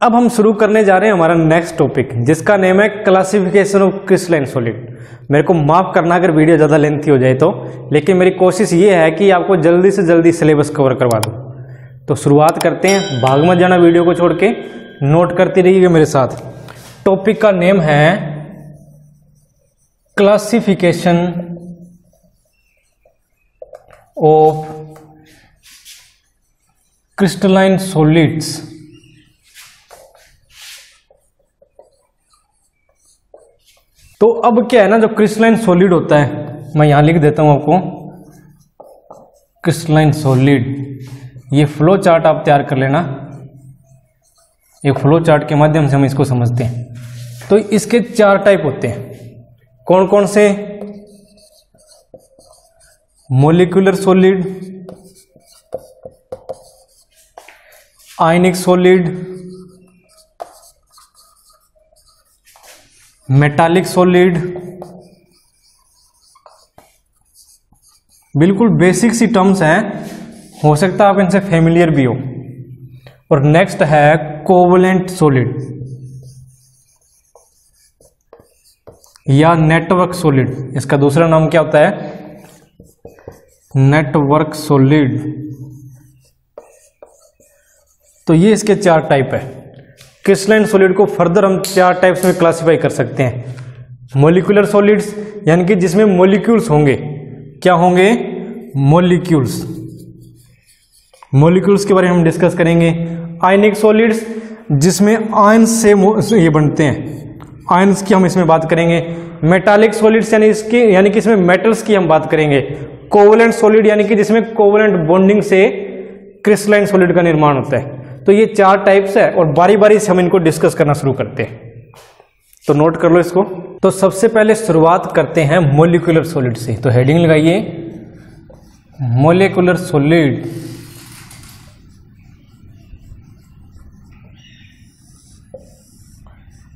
अब हम शुरू करने जा रहे हैं हमारा नेक्स्ट टॉपिक, जिसका नेम है क्लासिफिकेशन ऑफ क्रिस्टलाइन सॉलिड। मेरे को माफ करना अगर वीडियो ज़्यादा लेंथी हो जाए तो, लेकिन मेरी कोशिश ये है कि आपको जल्दी से जल्दी सिलेबस कवर करवा दूँ। तो शुरुआत करते हैं, भाग मत जाना वीडियो को छोड़ के, नोट करते रहिएगा मेरे साथ। टॉपिक का नेम है क्लासिफिकेशन ऑफ क्रिस्टलाइन सॉलिड्स। तो अब क्या है ना, जो क्रिस्टलाइन सॉलिड होता है, मैं यहां लिख देता हूं आपको, क्रिस्टलाइन सॉलिड। ये फ्लो चार्ट आप तैयार कर लेना, ये फ्लो चार्ट के माध्यम से हम इसको समझते हैं। तो इसके चार टाइप होते हैं, कौन कौन से? मोलिकुलर सॉलिड, आयनिक सॉलिड, मेटालिक सॉलिड। बिल्कुल बेसिक सी टर्म्स हैं, हो सकता है आप इनसे फेमिलियर भी हो। और नेक्स्ट है कोवलेंट सॉलिड या नेटवर्क सॉलिड। इसका दूसरा नाम क्या होता है? Network solid. तो ये इसके चार टाइप है। क्रिस्टलाइन सॉलिड को फर्दर हम चार टाइप्स में क्लासिफाई कर सकते हैं। मोलिकुलर सॉलिड्स, यानी कि जिसमें मोलिक्यूल्स होंगे। क्या होंगे? मोलिक्यूल्स। मोलिक्यूल्स के बारे में हम डिस्कस करेंगे। आयनिक सॉलिड्स, जिसमें आयंस से ये बनते हैं, आयंस की हम इसमें बात करेंगे। मेटालिक सॉलिड्स, यानी कि इसमें मेटल्स की हम बात करेंगे। कोवलेंट सॉलिड, यानी कि जिसमें कोवलेंट बॉन्डिंग से क्रिस्टलाइन सॉलिड का निर्माण होता है। तो ये चार टाइप्स है और बारी बारी से हम इनको डिस्कस करना शुरू करते हैं। तो नोट कर लो इसको। तो सबसे पहले शुरुआत करते हैं मोलिकुलर सॉलिड से। तो हेडिंग लगाइए, मोलिकुलर सॉलिड।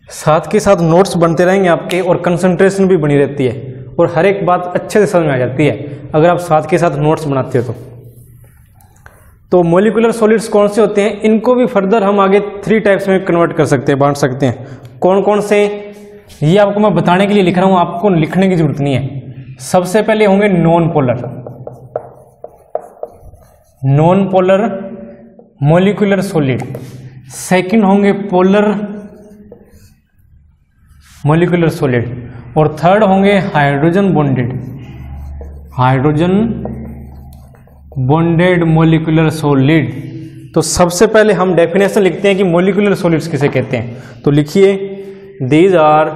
साथ के साथ नोट्स बनते रहेंगे आपके और कंसंट्रेशन भी बनी रहती है और हर एक बात अच्छे से समझ में आ जाती है अगर आप साथ के साथ नोट्स बनाते हो तो मोलिकुलर सॉलिड्स कौन से होते हैं? इनको भी फर्दर हम आगे थ्री टाइप्स में कन्वर्ट कर सकते हैं, बांट सकते हैं। कौन कौन से, ये आपको मैं बताने के लिए लिख रहा हूं, आपको लिखने की जरूरत नहीं है। सबसे पहले होंगे non polar, non polar molecular solid. Second होंगे पोलर मोलिकुलर सॉलिड और थर्ड होंगे hydrogen bonded, hydrogen bonded molecular solid. तो सबसे पहले हम डेफिनेशन लिखते हैं कि मोलिकुलर सॉलिड्स किसे कहते हैं। तो लिखिए, these are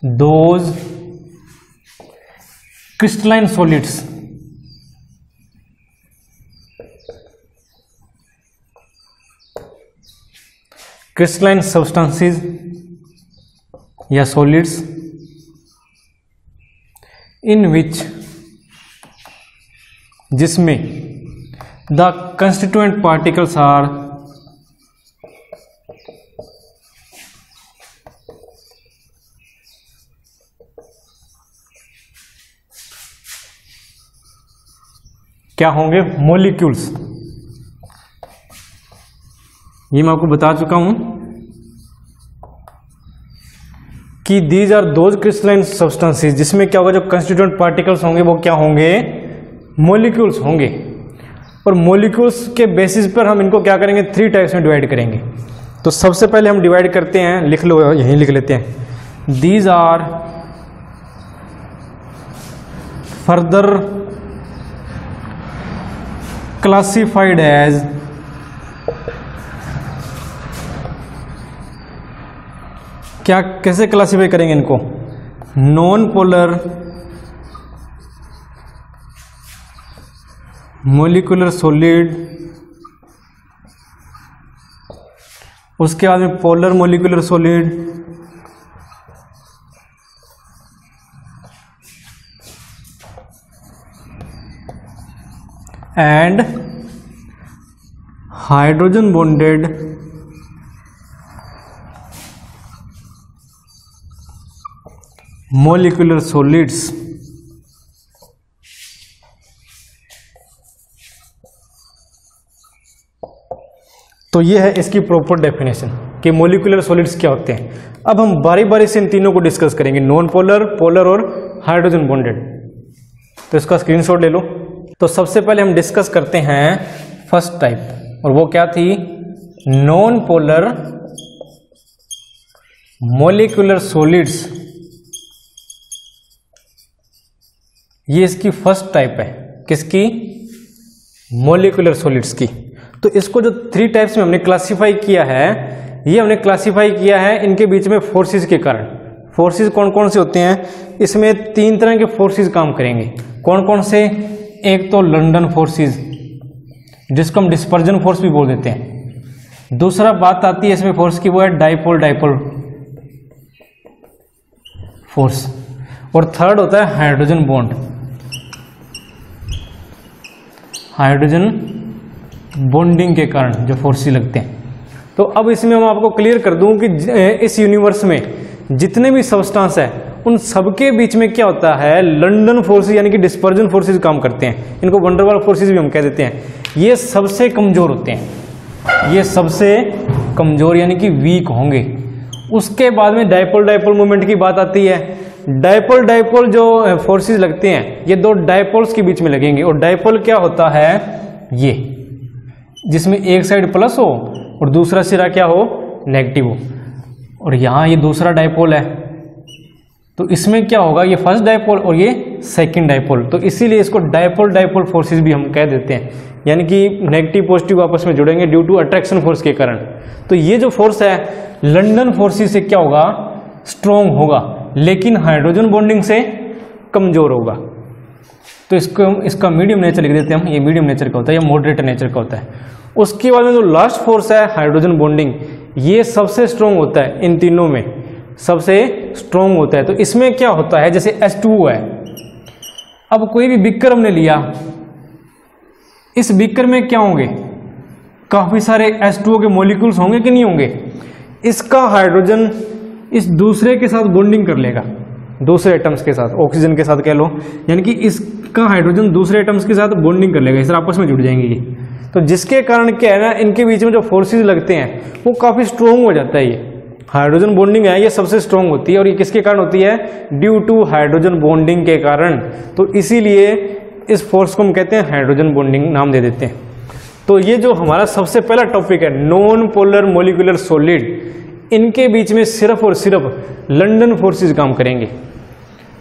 those crystalline solids crystalline substances या सॉलिड्स इन विच, जिसमें द कंस्टिट्यूएंट पार्टिकल्स आर क्या होंगे? मोलिक्यूल्स। ये मैं आपको बता चुका हूं कि these are those crystalline substances, जिसमें क्या होगा, जो कंस्टिट्यूएंट पार्टिकल्स होंगे वो क्या होंगे? मोलिक्यूल्स होंगे। और मोलिक्यूल्स के बेसिस पर हम इनको क्या करेंगे? थ्री टाइप्स में डिवाइड करेंगे। तो सबसे पहले हम डिवाइड करते हैं, लिख लो, यहीं लिख लेते हैं। These are further classified as क्या, कैसे क्लासिफाई करेंगे इनको? नॉन पोलर मोलिकुलर सॉलिड, उसके बाद में polar molecular solid, and hydrogen bonded molecular solids. तो ये है इसकी प्रॉपर डेफिनेशन कि मॉलिक्यूलर सॉलिड्स क्या होते हैं। अब हम बारी बारी से इन तीनों को डिस्कस करेंगे, नॉन पोलर, पोलर और हाइड्रोजन बॉन्डेड। तो इसका स्क्रीनशॉट ले लो। तो सबसे पहले हम डिस्कस करते हैं फर्स्ट टाइप, और वो क्या थी, नॉन पोलर मॉलिक्यूलर सॉलिड्स। ये इसकी फर्स्ट टाइप है, किसकी, मॉलिक्यूलर सॉलिड्स की। तो इसको जो 3 टाइप्स में हमने क्लासिफाई किया है, ये हमने क्लासिफाई किया है इनके बीच में फोर्सेस के कारण। फोर्सेस कौन कौन से होते हैं, इसमें 3 तरह के फोर्सेस काम करेंगे। कौन कौन से, एक तो लंडन फोर्सेस जिसको हम डिस्पर्जन फोर्स भी बोल देते हैं। दूसरा बात आती है इसमें फोर्स की, वो है डाइपोल डाइपोल फोर्स। और थर्ड होता है हाइड्रोजन बॉन्ड, हाइड्रोजन बॉन्डिंग के कारण जो फोर्सेस लगते हैं। तो अब इसमें हम आपको क्लियर कर दूं कि इस यूनिवर्स में जितने भी सब्सटेंस है उन सबके बीच में क्या होता है, लंडन फोर्सेस यानी कि डिस्पर्जन फोर्सेस काम करते हैं। इनको वंडरवाल फोर्सेस भी हम कह देते हैं। ये सबसे कमजोर होते हैं, ये सबसे कमजोर यानी कि वीक होंगे। उसके बाद में डाइपोल डाइपोल मूवमेंट की बात आती है। डाइपोल डाइपोल जो फोर्सेस लगते हैं ये 2 डाइपोल्स के बीच में लगेंगे। और डाइपोल क्या होता है, ये जिसमें एक साइड प्लस हो और दूसरा सिरा क्या हो, नेगेटिव हो। और यहाँ ये दूसरा डाइपोल है, तो इसमें क्या होगा, ये फर्स्ट डाइपोल और ये सेकंड डाइपोल। तो इसीलिए इसको डाइपोल डाइपोल फोर्सेस भी हम कह देते हैं, यानी कि नेगेटिव पॉजिटिव आपस में जुड़ेंगे ड्यू टू अट्रैक्शन फोर्स के कारण। तो ये जो फोर्स है लंडन फोर्सेस से क्या होगा, स्ट्रॉन्ग होगा, लेकिन हाइड्रोजन बॉन्डिंग से कमजोर होगा। तो इसका मीडियम नेचर लिख देते हैं हम, ये मीडियम नेचर का होता है, या मॉडरेट नेचर का होता है। उसके बाद में जो लास्ट फोर्स है हाइड्रोजन बॉन्डिंग, ये सबसे स्ट्रॉन्ग होता है, इन तीनों में सबसे स्ट्रॉन्ग होता है। तो इसमें क्या होता है, जैसे H2O है, अब कोई भी बीकर हमने लिया, इस बीकर में क्या होंगे, काफी सारे H2O के मॉलिक्यूल्स होंगे कि नहीं होंगे। इसका हाइड्रोजन इस दूसरे के साथ बॉन्डिंग कर लेगा, दूसरे एटम्स के साथ, ऑक्सीजन के साथ कह लो, यानी कि इसका हाइड्रोजन दूसरे एटम्स के साथ बॉन्डिंग कर लेगा, इस आपस में जुड़ जाएंगे ये। तो जिसके कारण क्या है ना, इनके बीच में जो फोर्सेस लगते हैं वो काफी स्ट्रॉन्ग हो जाता है। ये हाइड्रोजन बॉन्डिंग है, ये सबसे स्ट्रॉन्ग होती है, और ये किसके कारण होती है, ड्यू टू हाइड्रोजन बॉन्डिंग के कारण। तो इसीलिए इस फोर्स को हम कहते हैं हाइड्रोजन बॉन्डिंग नाम दे देते हैं। तो ये जो हमारा सबसे पहला टॉपिक है नॉन पोलर मॉलिक्यूलर सॉलिड, इनके बीच में सिर्फ और सिर्फ लंडन फोर्सेस काम करेंगे।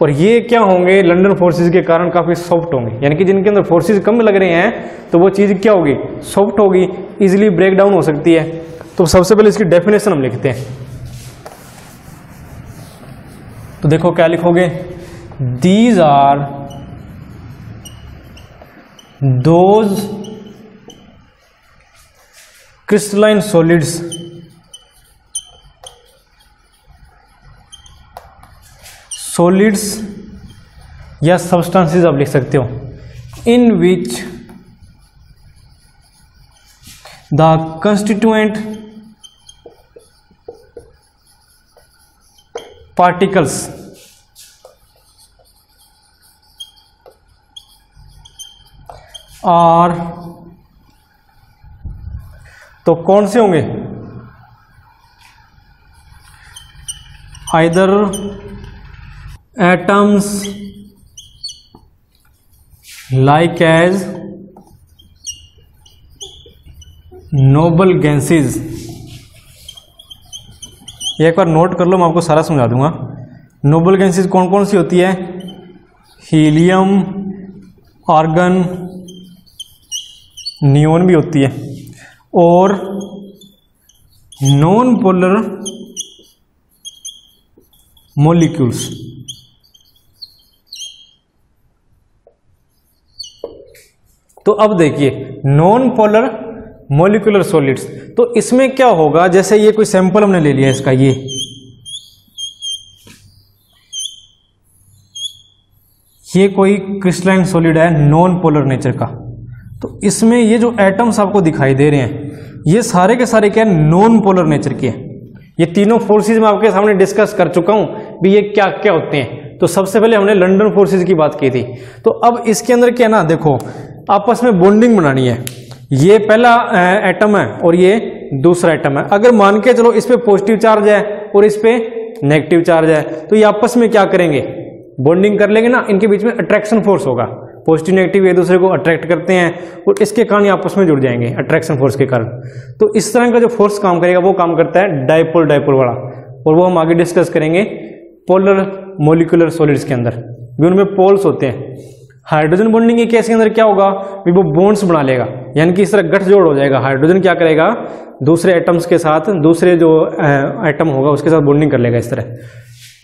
और ये क्या होंगे, लंडन फोर्सेस के कारण काफी सॉफ्ट होंगे, यानी कि जिनके अंदर फोर्सेस कम लग रहे हैं तो वो चीज क्या होगी, सॉफ्ट होगी, इजीली ब्रेक डाउन हो सकती है। तो सबसे पहले इसकी डेफिनेशन हम लिखते हैं। तो देखो क्या लिखोगे, these are those crystalline solids solids या सब्सटेंसेस आप लिख सकते हो, in which the constituent particles are, तो कौन से होंगे, either atoms like as noble gases। ये एक बार नोट कर लो, मैं आपको सारा समझा दूंगा। नोबल गैसेस कौन कौन सी होती है, हीलियम, आर्गन, नियोन भी होती है, और नॉन पोलर मॉलिक्यूल्स। तो अब देखिए नॉन पोलर मॉलिक्यूलर सॉलिड्स, तो इसमें क्या होगा, जैसे ये कोई सैंपल हमने ले लिया इसका, ये कोई क्रिस्टलाइन सॉलिड है नॉन पोलर नेचर का। तो इसमें ये जो एटम्स आपको दिखाई दे रहे हैं ये सारे के सारे क्या है, नॉन पोलर नेचर के हैं। ये तीनों फोर्सेस मैं आपके सामने डिस्कस कर चुका हूं भी ये क्या क्या होते हैं। तो सबसे पहले हमने लंडन फोर्सेस की बात की थी। तो अब इसके अंदर क्या ना, देखो आपस में बॉन्डिंग बनानी है, ये पहला एटम है और ये दूसरा एटम है। अगर मान के चलो इस पे पॉजिटिव चार्ज है और इस पे नेगेटिव चार्ज है, तो ये आपस में क्या करेंगे, बॉन्डिंग कर लेंगे ना, इनके बीच में अट्रैक्शन फोर्स होगा, पॉजिटिव नेगेटिव एक दूसरे को अट्रैक्ट करते हैं और इसके कारण आपस में जुड़ जाएंगे अट्रैक्शन फोर्स के कारण। तो इस तरह का जो फोर्स काम करेगा वो काम करता है डाइपोल डाइपोल वाला, और वो हम आगे डिस्कस करेंगे पोलर मॉलिक्यूलर सॉलिड्स के अंदर भी, उनमें पोल्स होते हैं। हाइड्रोजन बॉन्डिंग के केस के अंदर क्या होगा, भी वो बॉन्ड्स बना लेगा, यानी कि इस तरह गठजोड़ हो जाएगा। हाइड्रोजन क्या करेगा, दूसरे एटम्स के साथ, दूसरे जो एटम होगा उसके साथ बॉन्डिंग कर लेगा इस तरह,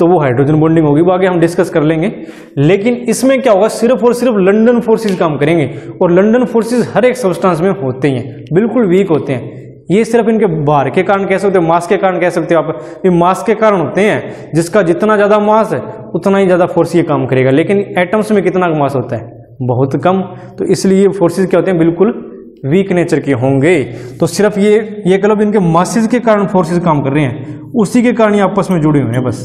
तो वो हाइड्रोजन बॉन्डिंग होगी, वो आगे हम डिस्कस कर लेंगे। लेकिन इसमें क्या होगा, सिर्फ और सिर्फ लंदन फोर्सेस काम करेंगे, और लंदन फोर्सेस हर एक सब्सटेंस में होते हैं, बिल्कुल वीक होते हैं। ये सिर्फ इनके भार के कारण कह सकते हो, मास के कारण कह सकते हो आप, ये मास के कारण होते हैं, जिसका जितना ज्यादा मास है उतना ही ज्यादा फोर्स ये काम करेगा। लेकिन एटम्स में कितना मास होता है, बहुत कम, तो इसलिए फोर्सेस क्या होते हैं, बिल्कुल वीक नेचर के होंगे। तो सिर्फ ये कह लो इनके मासेस के कारण फोर्सेस काम कर रहे हैं, उसी के कारण ये आपस में जुड़े हुए हैं बस,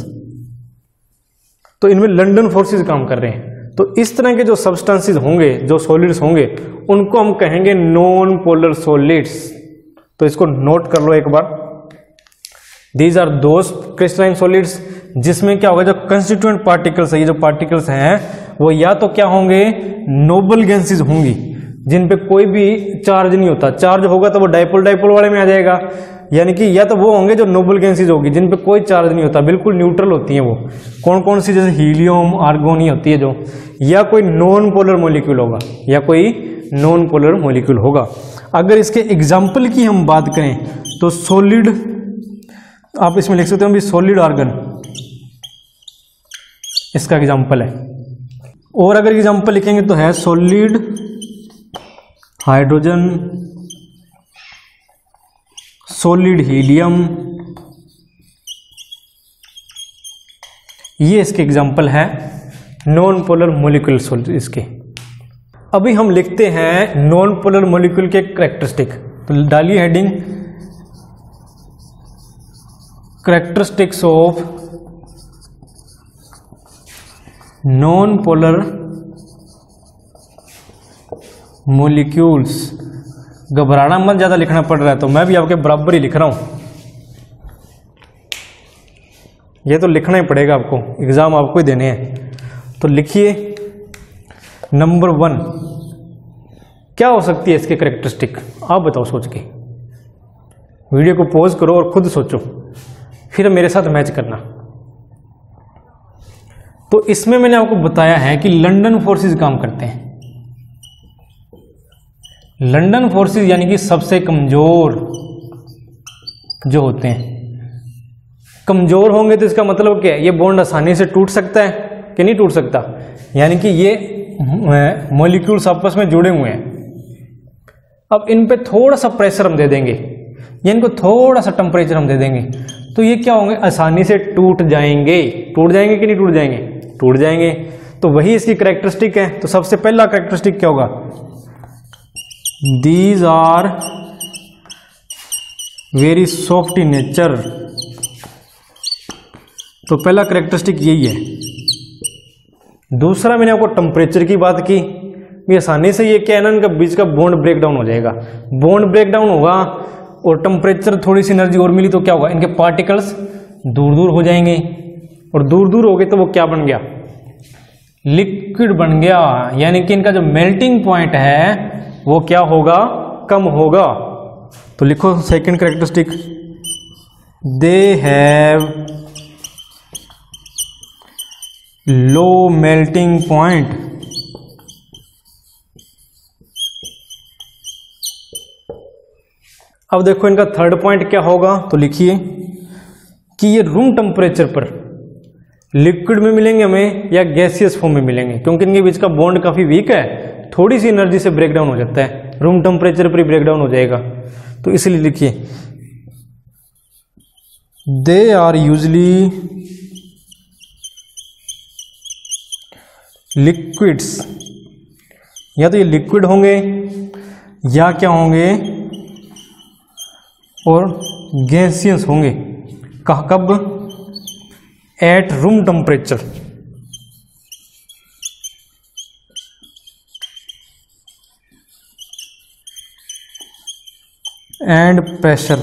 तो इनमें लंदन फोर्सेस काम कर रहे हैं। तो इस तरह के जो सब्सटेंसेस होंगे, जो सॉलिड्स होंगे, उनको हम कहेंगे नॉन पोलर सॉलिड्स। तो इसको नोट कर लो एक बार, these are those crystalline solids जिसमें क्या होगा, जो कंस्टिट्यूएंट पार्टिकल्स है, ये जो पार्टिकल्स हैं वो या तो क्या होंगे, नोबल गैसेस होंगी जिन पे कोई भी चार्ज नहीं होता, चार्ज होगा तो वो डाइपोल डाइपोल वाले में आ जाएगा, यानी कि या तो वो होंगे जो नोबल गैसेस होगी जिन पे कोई चार्ज नहीं होता, बिल्कुल न्यूट्रल होती हैं वो, कौन कौन सी, जैसे हीलियम आर्गोन ही होती है जो, या कोई नॉन पोलर मॉलिक्यूल होगा, या कोई नॉन पोलर मॉलिक्यूल होगा। अगर इसके एग्जाम्पल की हम बात करें तो सॉलिड, आप इसमें लिख सकते हो भी सॉलिड आर्गन इसका एग्जाम्पल है, और अगर एग्जाम्पल लिखेंगे तो है सॉलिड हाइड्रोजन, सॉलिड हीलियम, ये इसके एग्जाम्पल है नॉन पोलर मॉलिक्यूल सॉलिड इसके। अभी हम लिखते हैं नॉन पोलर मॉलिक्यूल के कैरेक्टरिस्टिक, तो डालिए heading characteristics of non polar molecules. घबराना मत, ज्यादा लिखना पड़ रहा है तो मैं भी आपके बराबर ही लिख रहा हूं, ये तो लिखना ही पड़ेगा आपको, एग्जाम आपको ही देने हैं। तो लिखिए नंबर 1, क्या हो सकती है इसके कैरेक्टरिस्टिक, आप बताओ सोच के, वीडियो को पॉज करो और खुद सोचो, फिर मेरे साथ मैच करना। तो इसमें मैंने आपको बताया है कि लंदन फोर्सेस काम करते हैं। लंदन फोर्सेस यानी कि सबसे कमजोर जो होते हैं, कमजोर होंगे तो इसका मतलब क्या है, ये बॉन्ड आसानी से टूट सकता है कि नहीं टूट सकता, यानी कि ये मॉलिक्यूल्स आपस में जुड़े हुए हैं। अब इन पे थोड़ा सा प्रेशर हम दे देंगे, या इनको थोड़ा सा टेम्परेचर हम दे देंगे, तो ये क्या होंगे, आसानी से टूट जाएंगे। टूट जाएंगे कि नहीं टूट जाएंगे, टूट जाएंगे। तो वही इसकी कैरेक्टरिस्टिक है। तो सबसे पहला कैरेक्टरिस्टिक क्या होगा, these are very soft in nature. तो पहला कैरेक्टरिस्टिक यही है। दूसरा मैंने आपको टेम्परेचर की बात की, भी आसानी से ये क्या है ना, इनका बीच का बॉन्ड ब्रेक डाउन हो जाएगा। बॉन्ड ब्रेक डाउन होगा और टेम्परेचर थोड़ी सी एनर्जी और मिली तो क्या होगा, इनके पार्टिकल्स दूर दूर हो जाएंगे, और दूर दूर हो गए तो वो क्या बन गया, लिक्विड बन गया। यानी कि इनका जो मेल्टिंग पॉइंट है वो क्या होगा, कम होगा। तो लिखो second characteristic, they have low melting point. अब देखो इनका थर्ड पॉइंट क्या होगा, तो लिखिए कि ये रूम टेम्परेचर पर लिक्विड में मिलेंगे हमें या गैसियस फॉर्म में मिलेंगे, क्योंकि इनके बीच का बॉन्ड काफी वीक है, थोड़ी सी एनर्जी से ब्रेक डाउन हो जाता है, रूम टेम्परेचर पर ही ब्रेक डाउन हो जाएगा। तो इसलिए लिखिए दे आर यूजली लिक्विड्स, या तो ये लिक्विड होंगे या क्या होंगे, और गैसियस होंगे। कब, at room temperature. And pressure,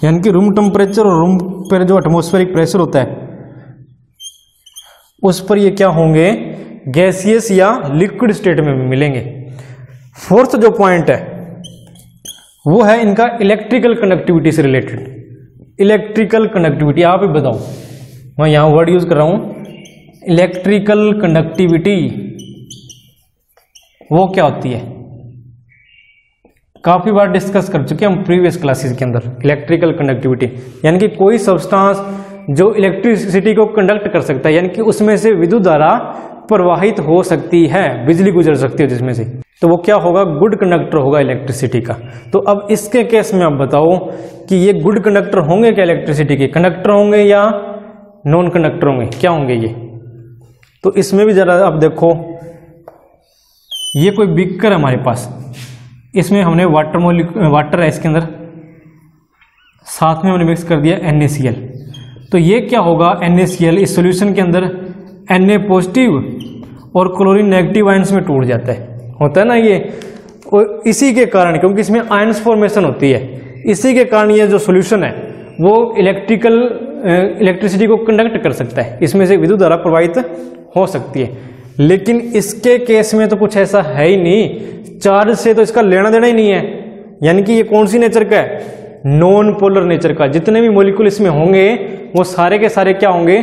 यानी कि रूम टेम्परेचर और रूम पर जो एटमॉस्फेरिक प्रेशर होता है उस पर ये क्या होंगे, गैसियस या लिक्विड स्टेट में भी मिलेंगे। फोर्थ जो पॉइंट है वो है इनका इलेक्ट्रिकल कनेक्टिविटी से रिलेटेड। इलेक्ट्रिकल कनेक्टिविटी आप ही बताओ, मैं यहां वर्ड यूज कर रहा हूं इलेक्ट्रिकल कंडक्टिविटी, वो क्या होती है? काफी बार डिस्कस कर चुके हैं हम प्रीवियस क्लासेस के अंदर। इलेक्ट्रिकल कंडक्टिविटी यानी कि कोई सब्सटेंस जो इलेक्ट्रिसिटी को कंडक्ट कर सकता है, यानी कि उसमें से विद्युत धारा प्रवाहित हो सकती है, बिजली गुजर सकती है जिसमें से, तो वो क्या होगा, गुड कंडक्टर होगा इलेक्ट्रिसिटी का। तो अब इसके केस में आप बताओ कि ये गुड कंडक्टर होंगे क्या, इलेक्ट्रिसिटी के कंडक्टर होंगे या नॉन कंडक्टर होंगे, क्या होंगे ये? तो इसमें भी जरा आप देखो, ये कोई बीकर है हमारे पास, इसमें हमने वाटर है इसके अंदर, साथ में हमने मिक्स कर दिया NaCl। तो ये क्या होगा, NaCl इस सॉल्यूशन के अंदर Na पॉजिटिव और क्लोरीन नेगेटिव आयंस में टूट जाता है, होता है ना ये। और इसी के कारण, क्योंकि इसमें आयंस फॉर्मेशन होती है, इसी के कारण ये जो सॉल्यूशन है वो इलेक्ट्रिसिटी को कंडक्ट कर सकता है, इसमें से विद्युत धारा प्रवाहित हो सकती है। लेकिन इसके केस में तो कुछ ऐसा है ही नहीं, चार्ज से तो इसका लेना देना ही नहीं है, यानी कि ये कौन सी नेचर का है, नॉन पोलर नेचर का। जितने भी मॉलिक्यूल इसमें होंगे वो सारे के सारे क्या होंगे,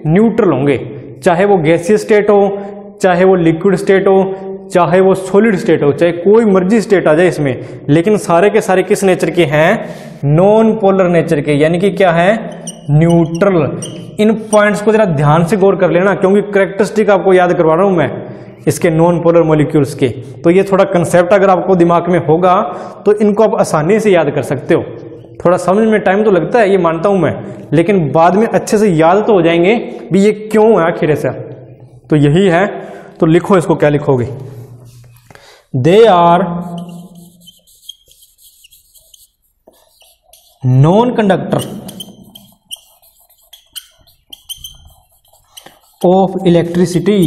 न्यूट्रल होंगे, चाहे वो गैसियस स्टेट हो, चाहे वो लिक्विड स्टेट हो, चाहे वो सॉलिड स्टेट हो, चाहे कोई मर्जी स्टेट आ जाए इसमें, लेकिन सारे के सारे किस नेचर के हैं, नॉन पोलर नेचर के, यानी कि क्या है, न्यूट्रल। इन पॉइंट्स को जरा ध्यान से गौर कर लेना, क्योंकि कैरेक्टरिस्टिक आपको याद करवा रहा हूं मैं इसके नॉन पोलर मॉलिक्यूल्स के। तो ये थोड़ा कंसेप्ट अगर आपको दिमाग में होगा तो इनको आप आसानी से याद कर सकते हो। थोड़ा समझ में टाइम तो लगता है, ये मानता हूं मैं, लेकिन बाद में अच्छे से याद तो हो जाएंगे भी ये क्यों है आखिर ऐसा। तो यही है, तो लिखो इसको, क्या लिखोगे, they are non conductor of electricity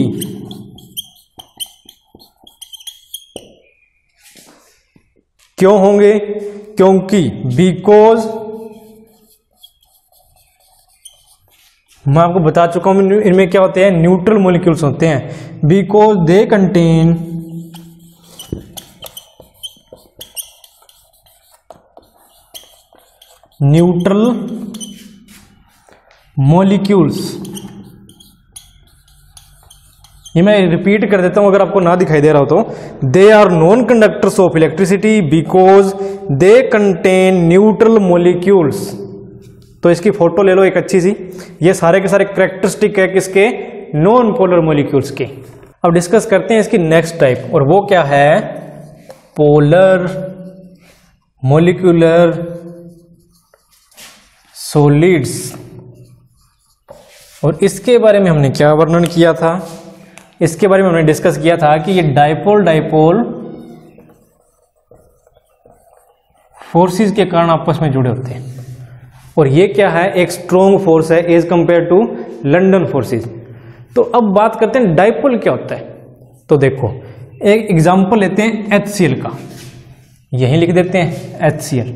क्यों होंगे, क्योंकि बिकॉज, मैं आपको बता चुका हूं इनमें क्या होते हैं, न्यूट्रल मॉलिक्यूल्स होते हैं, because they contain neutral molecules. ये मैं रिपीट कर देता हूं अगर आपको ना दिखाई दे रहा हो तो, they are non conductors of electricity because they contain neutral molecules. तो इसकी फोटो ले लो एक अच्छी सी, ये सारे के सारे कैरेक्टरिस्टिक है किसके, नॉन पोलर मॉलिक्यूल्स के। अब डिस्कस करते हैं इसकी नेक्स्ट टाइप, और वो क्या है, पोलर मॉलिक्यूलर सॉलिड्स। और इसके बारे में हमने क्या वर्णन किया था, इसके बारे में हमने डिस्कस किया था कि ये डाइपोल फोर्सेस के कारण आपस में जुड़े होते हैं, और ये क्या है, एक स्ट्रॉन्ग फोर्स है as compare to London forces. तो अब बात करते हैं डाइपोल क्या होता है। तो देखो एक एग्जांपल लेते हैं HCl का, यही लिख देते हैं HCl।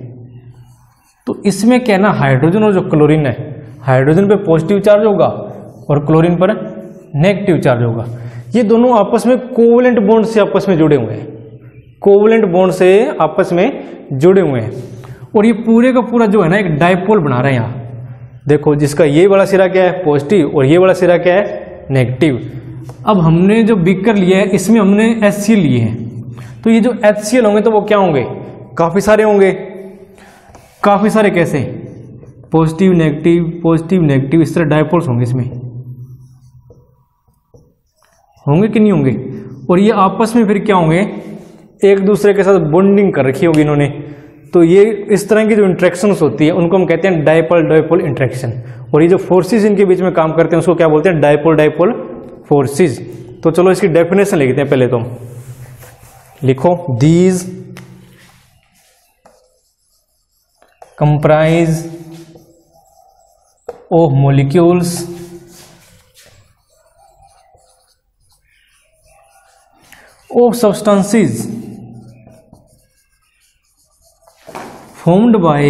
तो इसमें क्या है ना, हाइड्रोजन और जो क्लोरीन है, हाइड्रोजन पे पॉजिटिव चार्ज होगा और क्लोरीन पर नेगेटिव चार्ज होगा। ये दोनों आपस में कोवलेंट बॉन्ड से आपस में जुड़े हुए हैं, कोवलेंट बॉन्ड से आपस में जुड़े हुए हैं, और ये पूरे का पूरा जो है ना एक डाइपोल बना रहे हैं। यहाँ देखो, जिसका ये वाला सिरा क्या है, पॉजिटिव, और ये वाला सिरा क्या है, नेगेटिव। अब हमने जो बीकर लिया है इसमें हमने HCl लिए हैं, तो ये जो HCl होंगे तो वो क्या होंगे, काफी सारे होंगे, काफी सारे कैसे, पॉजिटिव नेगेटिव, इस तरह डाइपोल्स होंगे, इसमें होंगे कि नहीं होंगे। और ये आपस में फिर क्या होंगे, एक दूसरे के साथ बॉन्डिंग कर रखी होगी इन्होंने। तो ये इस तरह की जो इंट्रैक्शंस होती है उनको हम कहते हैं डाइपोल इंट्रैक्शन। और ये जो फोर्सेस इनके बीच में काम करते हैं उसको क्या बोलते हैं, डाइपोल फोर्सेस। तो चलो इसकी डेफिनेशन लिखते हैं पहले, तो लिखो, these comprise of molecules of substances formed by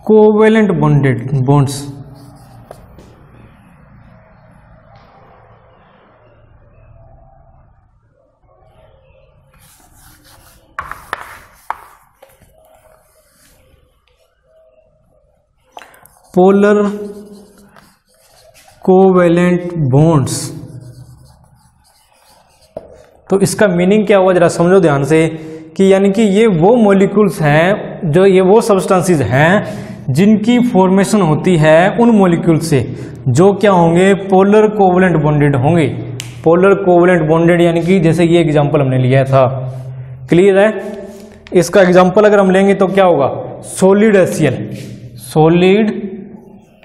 covalent bonds. Polar covalent bonds. तो इसका मीनिंग क्या हुआ, जरा समझो ध्यान से कि यानी कि ये वो मॉलिक्यूल्स हैं, जो ये वो सब्सटेंसेस हैं जिनकी फॉर्मेशन होती है उन मॉलिक्यूल से जो क्या होंगे, पोलर कोवलेंट बॉन्डेड होंगे। पोलर कोवलेंट बॉन्डेड यानी कि जैसे ये एग्जांपल हमने लिया था, क्लियर है। इसका एग्जांपल अगर हम लेंगे तो क्या होगा, सॉलिड HCl, सॉलिड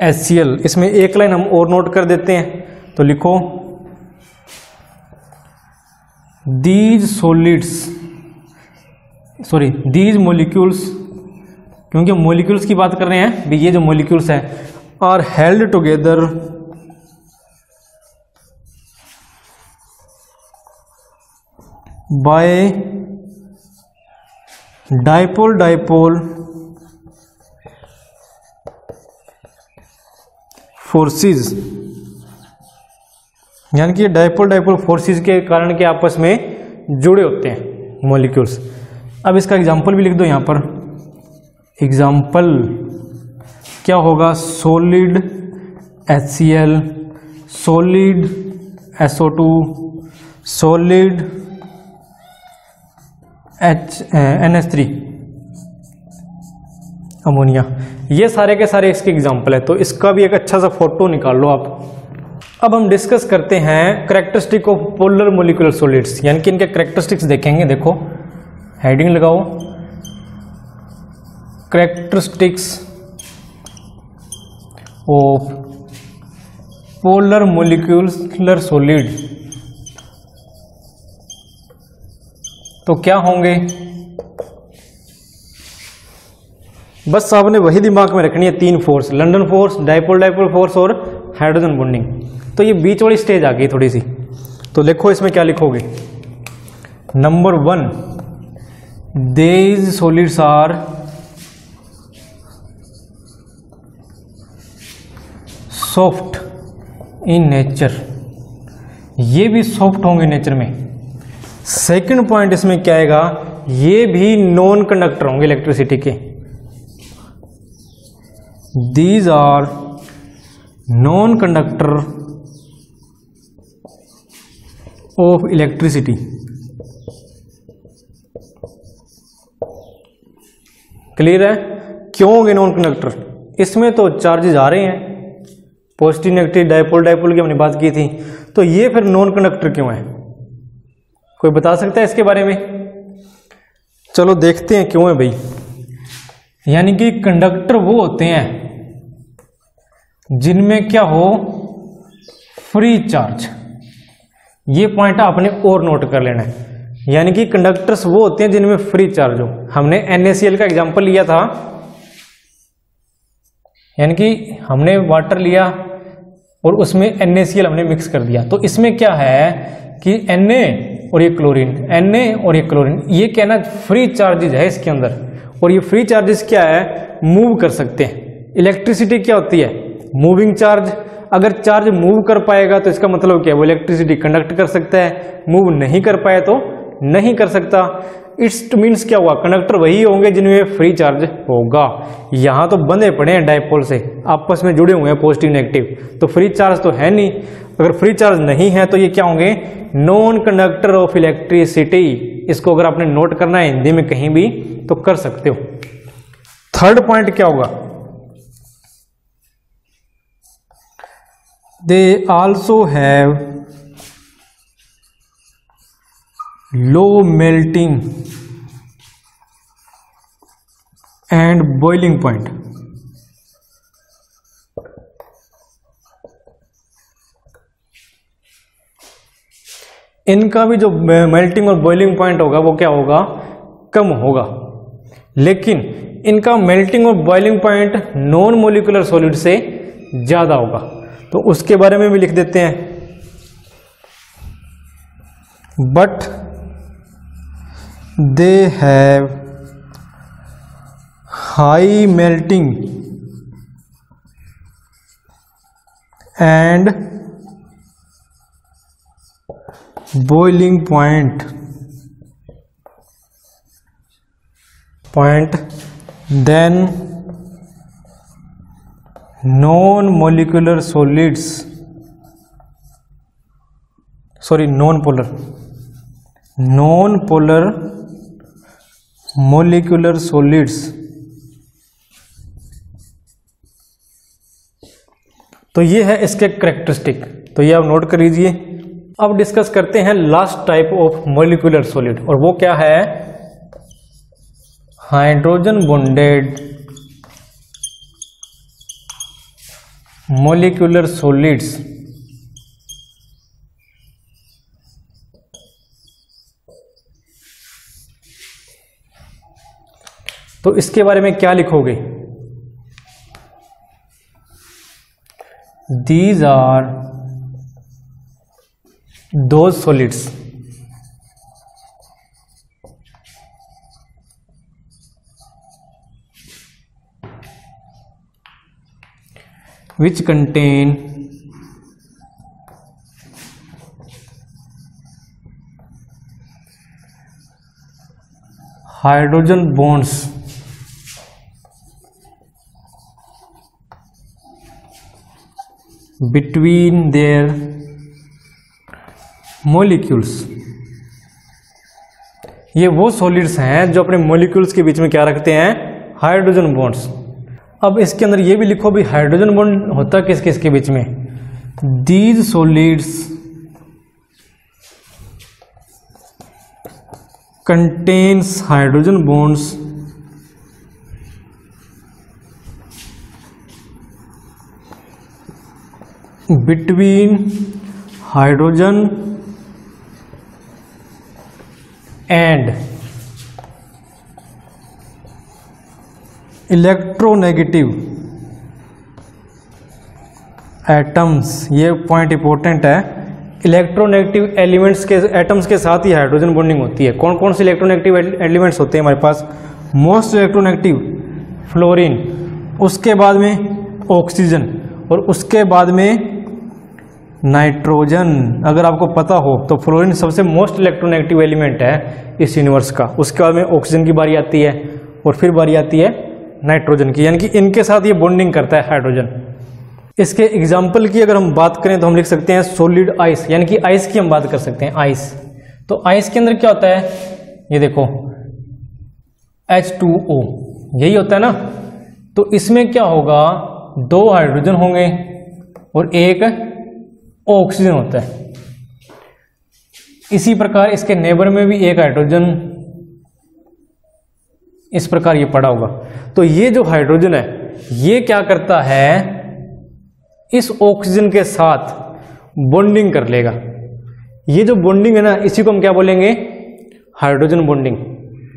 HCl। इसमें एक लाइन हम और नोट कर देते हैं, तो लिखो these solids, sorry these molecules, क्योंकि हम मॉलिक्यूल्स की बात कर रहे हैं भी, ये जो मॉलिक्यूल्स हैं are held together by dipole dipole forces, यानी कि डाइपोल डाइपोल फोर्सेस के कारण के आपस में जुड़े होते हैं मॉलिक्यूल्स। अब इसका एग्जांपल भी लिख दो यहाँ पर, एग्जाम्पल क्या होगा, solid HCl, solid SO2, solid NH3 ammonia. ये सारे के सारे इसके एग्जाम्पल है, तो इसका भी एक अच्छा सा फोटो निकाल लो आप। अब हम डिस्कस करते हैं characteristic of polar molecular solids, यानी कि इनके करेक्टरिस्टिक्स देखेंगे। देखो हेडिंग लगाओ, characteristics of polar molecular solid. तो क्या होंगे, बस आपने वही दिमाग में रखनी है, तीन force, London force, dipole dipole force और हाइड्रोजन बॉन्डिंग। तो ये बीच वाली स्टेज आ गई थोड़ी सी, तो देखो इसमें क्या लिखोगे। Number 1, these solids are soft in nature, ये भी सॉफ्ट होंगे नेचर में। सेकंड पॉइंट इसमें क्या आएगा, ये भी नॉन कंडक्टर होंगे इलेक्ट्रिसिटी के। These are non conductor of electricity. Clear है, क्यों होंगे नॉन कंडक्टर, इसमें तो चार्जेस आ रहे हैं, पॉजिटिव नेगेटिव डाइपोल डाइपोल की हमने बात की थी, तो ये फिर नॉन कंडक्टर क्यों है, कोई बता सकता है इसके बारे में? चलो देखते हैं क्यों है भाई। यानी कि कंडक्टर वो होते हैं जिनमें क्या हो, फ्री चार्ज। ये पॉइंट आपने और नोट कर लेना है, यानी कि कंडक्टर्स वो होते हैं जिनमें फ्री चार्ज हो। हमने NaCl का एग्जांपल लिया था, यानी कि हमने वाटर लिया और उसमें NaCl हमने मिक्स कर दिया, तो इसमें क्या है कि Na और ये क्लोरीन, Na और ये क्लोरीन, ये क्या ना फ्री चार्जेज है इसके अंदर, और ये फ्री चार्जेस क्या है, मूव कर सकते हैं। इलेक्ट्रिसिटी क्या होती है, मूविंग चार्ज। अगर चार्ज मूव कर पाएगा तो इसका मतलब क्या है, वो इलेक्ट्रिसिटी कंडक्ट कर सकता है, मूव नहीं कर पाए तो नहीं कर सकता। इट्स मीन्स क्या हुआ, कंडक्टर वही होंगे जिनमें फ्री चार्ज होगा। यहां तो बंधे पड़े हैं डाइपोल से, आपस में जुड़े हुए हैं पॉजिटिव नेगेटिव, तो फ्री चार्ज तो है नहीं। अगर फ्री चार्ज नहीं है तो ये क्या होंगे, नॉन कंडक्टर ऑफ इलेक्ट्रिसिटी। इसको अगर आपने नोट करना है हिंदी में कहीं भी तो कर सकते हो। थर्ड पॉइंट क्या होगा, they also have low melting and boiling point. इनका भी जो मेल्टिंग और बॉइलिंग पॉइंट होगा वो क्या होगा, कम होगा, लेकिन इनका मेल्टिंग और boiling point non molecular solid से ज्यादा होगा। तो उसके बारे में भी लिख देते हैं। but they have high melting and boiling point, then non-molecular solids, non-polar molecular solids। तो ये है इसके करेक्टरिस्टिक, तो ये आप नोट कर लीजिए। अब डिस्कस करते हैं last type of molecular solid, और वो क्या है? Hydrogen bonded molecular solids. तो इसके बारे में क्या लिखोगे? These are those solids which contain hydrogen bonds between their molecules। ये वो सॉलिड्स हैं जो अपने मॉलिक्यूल्स के बीच में क्या रखते हैं? Hydrogen bonds. अब इसके अंदर ये भी लिखो भी हाइड्रोजन बॉन्ड होता किस किस के बीच में? These solids contains hydrogen bonds between hydrogen and electronegative atoms। ये पॉइंट इंपॉर्टेंट है। इलेक्ट्रोनेगेटिव एलिमेंट्स के एटम्स के साथ ही हाइड्रोजन बॉन्डिंग होती है। कौन कौन से इलेक्ट्रोनेगेटिव एलिमेंट्स होते हैं हमारे पास? मोस्ट इलेक्ट्रोनेगेटिव फ्लोरीन, उसके बाद में ऑक्सीजन, और उसके बाद में नाइट्रोजन। अगर आपको पता हो तो फ्लोरीन सबसे मोस्ट इलेक्ट्रोनेगेटिव एलिमेंट है इस यूनिवर्स का। उसके बाद में ऑक्सीजन की बारी आती है और फिर बारी आती है नाइट्रोजन की, यानी कि इनके साथ ये बॉन्डिंग करता है हाइड्रोजन। इसके एग्जाम्पल की अगर हम बात करें तो हम लिख सकते हैं सॉलिड आइस, यानी कि आइस की हम बात कर सकते हैं। आइस, तो आइस के अंदर क्या होता है? ये देखो H2O, यही होता है ना। तो इसमें क्या होगा? 2 हाइड्रोजन होंगे और एक ऑक्सीजन होता है। इसी प्रकार इसके नेबर में भी एक हाइड्रोजन, इस प्रकार ये पड़ा होगा। तो ये जो हाइड्रोजन है ये क्या करता है? इस ऑक्सीजन के साथ बॉन्डिंग कर लेगा। ये जो बॉन्डिंग है ना, इसी को हम क्या बोलेंगे? Hydrogen bonding.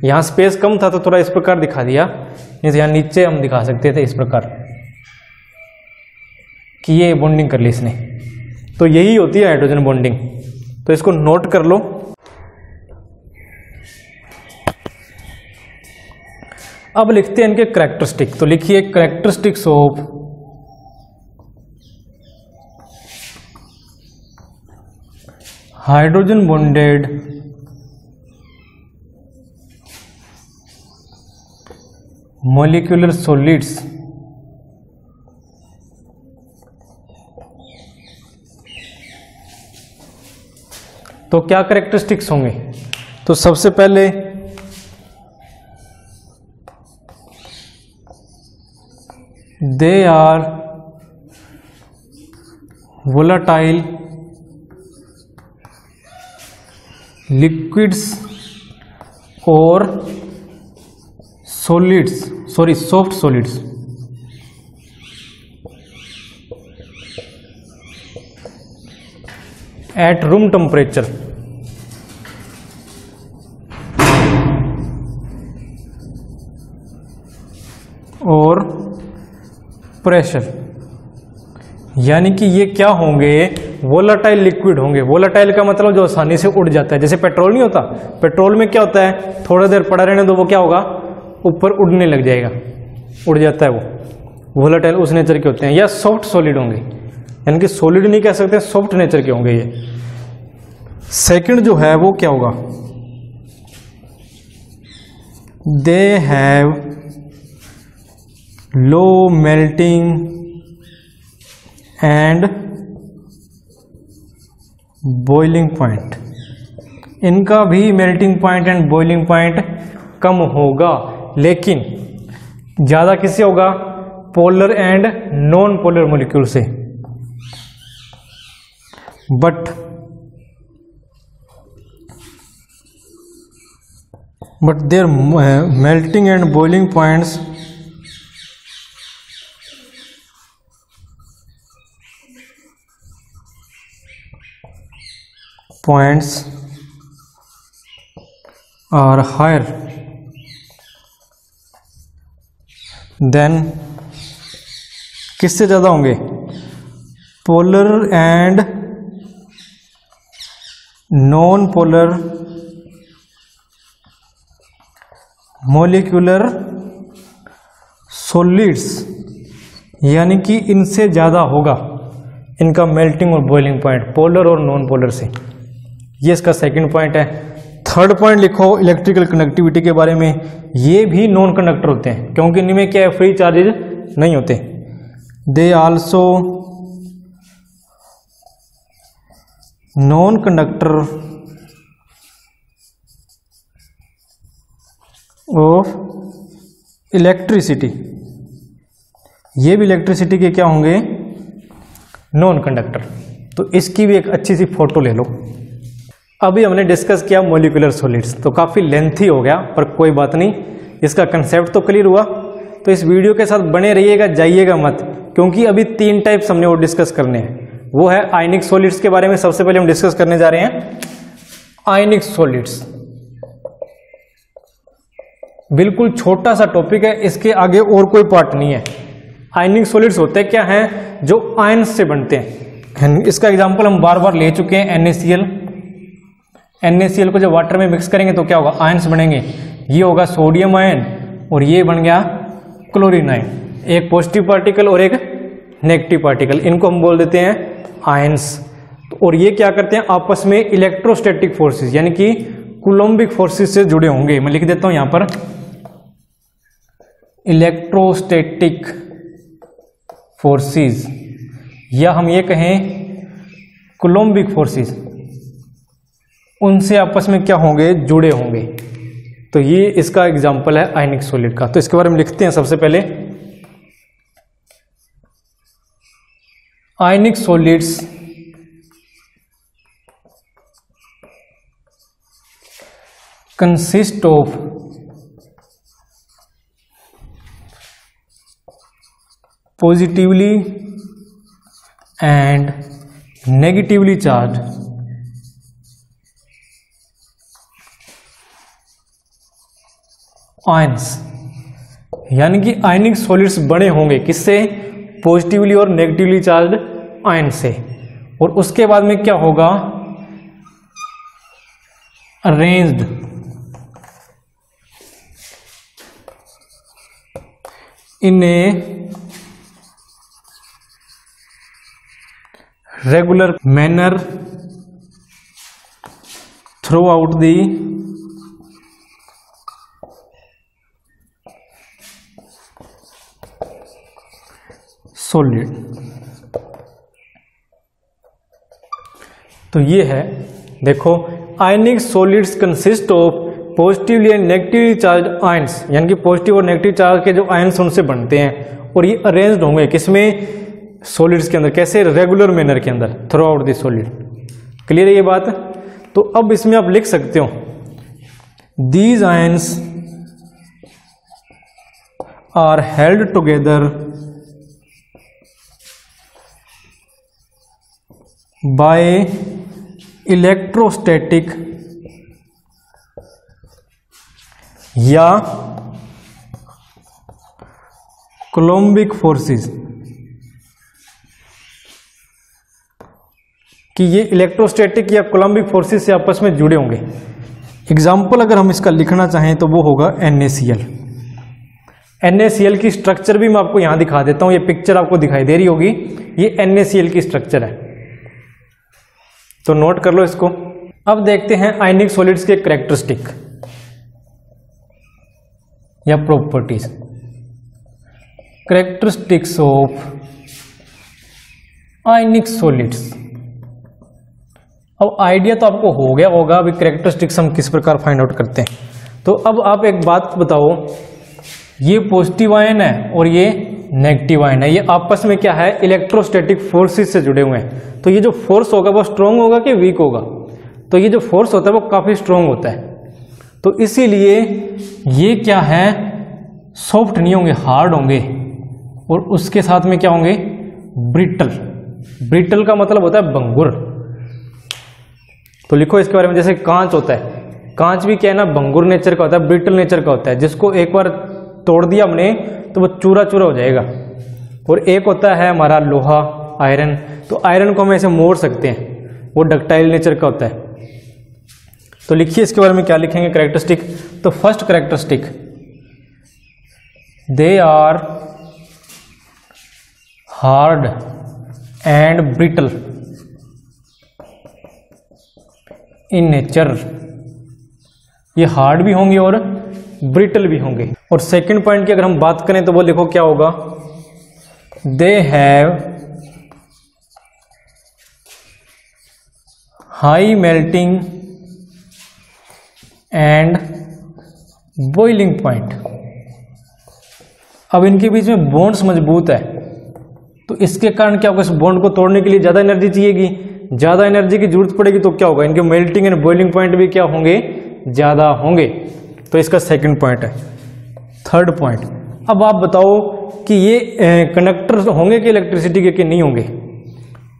यहां स्पेस कम था तो थोड़ा इस प्रकार दिखा दिया, जैसे यहां नीचे हम दिखा सकते थे इस प्रकार कि ये बॉन्डिंग कर ली इसने। तो यही होती है हाइड्रोजन बॉन्डिंग। तो इसको नोट कर लो। अब लिखते हैं इनके कैरेक्टरिस्टिक। तो लिखिए characteristics of hydrogen bonded molecular solids। तो क्या कैरेक्टरिस्टिक्स होंगे? तो सबसे पहले दे आर वोलाटाइल लिक्विड्स और soft solids. At room temperature और प्रेशर, यानी कि ये क्या होंगे? वोलाटाइल लिक्विड होंगे। वोलाटाइल का मतलब जो आसानी से उड़ जाता है, जैसे पेट्रोल नहीं होता, पेट्रोल में क्या होता है, थोड़ा देर पड़ा रहने दो वो क्या होगा, ऊपर उड़ने लग जाएगा, उड़ जाता है वो। वोलाटाइल उस नेचर के होते हैं। या सॉफ्ट सॉलिड होंगे, यानी कि सॉलिड नहीं कह सकते, सॉफ्ट नेचर के होंगे ये। सेकंड जो है वो क्या होगा, they have low melting and boiling point. इनका भी melting point and boiling point कम होगा, लेकिन ज़्यादा किससे होगा, polar and non polar molecule से। But their melting and boiling points are higher than, किससे ज़्यादा होंगे, polar and non polar molecular solids, यानी कि इनसे ज़्यादा होगा इनका मेल्टिंग और बॉइलिंग पॉइंट पोलर और नॉन पोलर से। ये इसका सेकंड पॉइंट है। थर्ड पॉइंट लिखो इलेक्ट्रिकल कनेक्टिविटी के बारे में, ये भी नॉन कंडक्टर होते हैं, क्योंकि इनमें क्या है, फ्री चार्जेज नहीं होते। They also known conductor of electricity, ये भी इलेक्ट्रिसिटी के क्या होंगे, नॉन कंडक्टर। तो इसकी भी एक अच्छी सी फोटो ले लो। अभी हमने डिस्कस किया मॉलिक्यूलर सॉलिड्स, तो काफ़ी लेंथी हो गया, पर कोई बात नहीं, इसका कंसेप्ट तो क्लियर हुआ। तो इस वीडियो के साथ बने रहिएगा, जाइएगा मत, क्योंकि अभी 3 टाइप्स हमने वो डिस्कस करने हैं। वो है आयनिक सॉलिड्स के बारे में सबसे पहले हम डिस्कस करने जा रहे हैं। आयनिक सॉलिड्स बिल्कुल छोटा सा टॉपिक है, इसके आगे और कोई पार्ट नहीं है। आयनिक सॉलिड्स होते क्या हैं, जो आयंस से बनते हैं। इसका एग्जांपल हम बार बार ले चुके हैं, NaCl। NaCl को जब वाटर में मिक्स करेंगे तो क्या होगा, आयंस बनेंगे। ये होगा सोडियम आयन और ये बन गया क्लोरीन आयन, एक पॉजिटिव पार्टिकल और एक नेगेटिव पार्टिकल, इनको हम बोल देते हैं आयंस। और ये क्या करते हैं, आपस में इलेक्ट्रोस्टैटिक फोर्सेस यानी कि कूलम्बिक फोर्सेस से जुड़े होंगे। मैं लिख देता हूं यहां पर, इलेक्ट्रोस्टैटिक फोर्सेस, या हम ये कहें कूलम्बिक फोर्सेस, उनसे आपस में क्या होंगे, जुड़े होंगे। तो ये इसका एग्जाम्पल है आयनिक सॉलिड का। तो इसके बारे में लिखते हैं सबसे पहले। आयनिक solids consist of positively and negatively charge ions, यानी कि आयनिक सॉलिड्स बने होंगे किससे, पॉजिटिवली और नेगेटिवली चार्ज आयन से। और उसके बाद में क्या होगा, arranged in a regular manner through out the solid. तो ये है, देखो, आयनिक solids consist of positively and negatively charge ions, यानी कि पॉजिटिव और नेगेटिव चार्ज के जो आयंस उनसे बनते हैं। और ये अरेंज्ड होंगे किसमें, सॉलिड्स के अंदर। कैसे, रेगुलर मैनर के अंदर, through out the solid. Clear है ये बात। तो अब इसमें आप लिख सकते हो, these ions are held together by electrostatic या कूलम्बिक फोर्सेस। कि ये इलेक्ट्रोस्टैटिक या कोलम्बिक फोर्सेस से आपस में जुड़े होंगे। एग्जाम्पल अगर हम इसका लिखना चाहें तो वो होगा NaCl। NaCl की स्ट्रक्चर भी मैं आपको यहाँ दिखा देता हूँ, ये पिक्चर आपको दिखाई दे रही होगी, ये NaCl की स्ट्रक्चर है, तो नोट कर लो इसको। अब देखते हैं आयनिक सॉलिड्स के कैरेक्टरिस्टिक या properties. Characteristics of ionic solids. अब आइडिया तो आपको हो गया होगा अभी कैरेक्टरिस्टिक्स हम किस प्रकार फाइंड आउट करते हैं। तो अब आप एक बात बताओ, ये पॉजिटिव आयन है और ये नेगेटिव आयन है, ये आपस में क्या है, इलेक्ट्रोस्टैटिक फोर्सेस से जुड़े हुए हैं। तो ये जो फोर्स होगा वो स्ट्रॉन्ग होगा कि वीक होगा, तो ये जो फोर्स होता है वो काफी स्ट्रॉन्ग होता है। तो इसीलिए ये क्या है, सॉफ्ट नहीं होंगे, हार्ड होंगे, और उसके साथ में क्या होंगे, ब्रिटल। ब्रिटल का मतलब होता है भंगुर। तो लिखो इसके बारे में, जैसे कांच होता है, कांच भी क्या है ना, भंगुर नेचर का होता है, ब्रिटल नेचर का होता है, जिसको एक बार तोड़ दिया हमने तो वो चूरा चूरा हो जाएगा। और एक होता है हमारा लोहा, आयरन, तो आयरन को हम ऐसे मोड़ सकते हैं, वो डक्टाइल नेचर का होता है। तो लिखिए इसके बारे में क्या लिखेंगे कैरेक्टरिस्टिक। तो first characteristic, they are hard and brittle in nature. ये हार्ड भी होंगे और ब्रिटल भी होंगे। और सेकंड पॉइंट की अगर हम बात करें तो वो लिखो क्या होगा, they have high melting and boiling point. अब इनके बीच में बॉन्ड्स मजबूत है, तो इसके कारण क्या होगा, इस बॉन्ड को तोड़ने के लिए ज्यादा एनर्जी चाहिएगी, ज्यादा एनर्जी की जरूरत पड़ेगी, तो क्या होगा, इनके मेल्टिंग एंड बॉइलिंग पॉइंट भी क्या होंगे, ज्यादा होंगे। तो इसका सेकंड पॉइंट है। थर्ड पॉइंट, अब आप बताओ कि ये कंडक्टर होंगे कि इलेक्ट्रिसिटी के कि नहीं होंगे।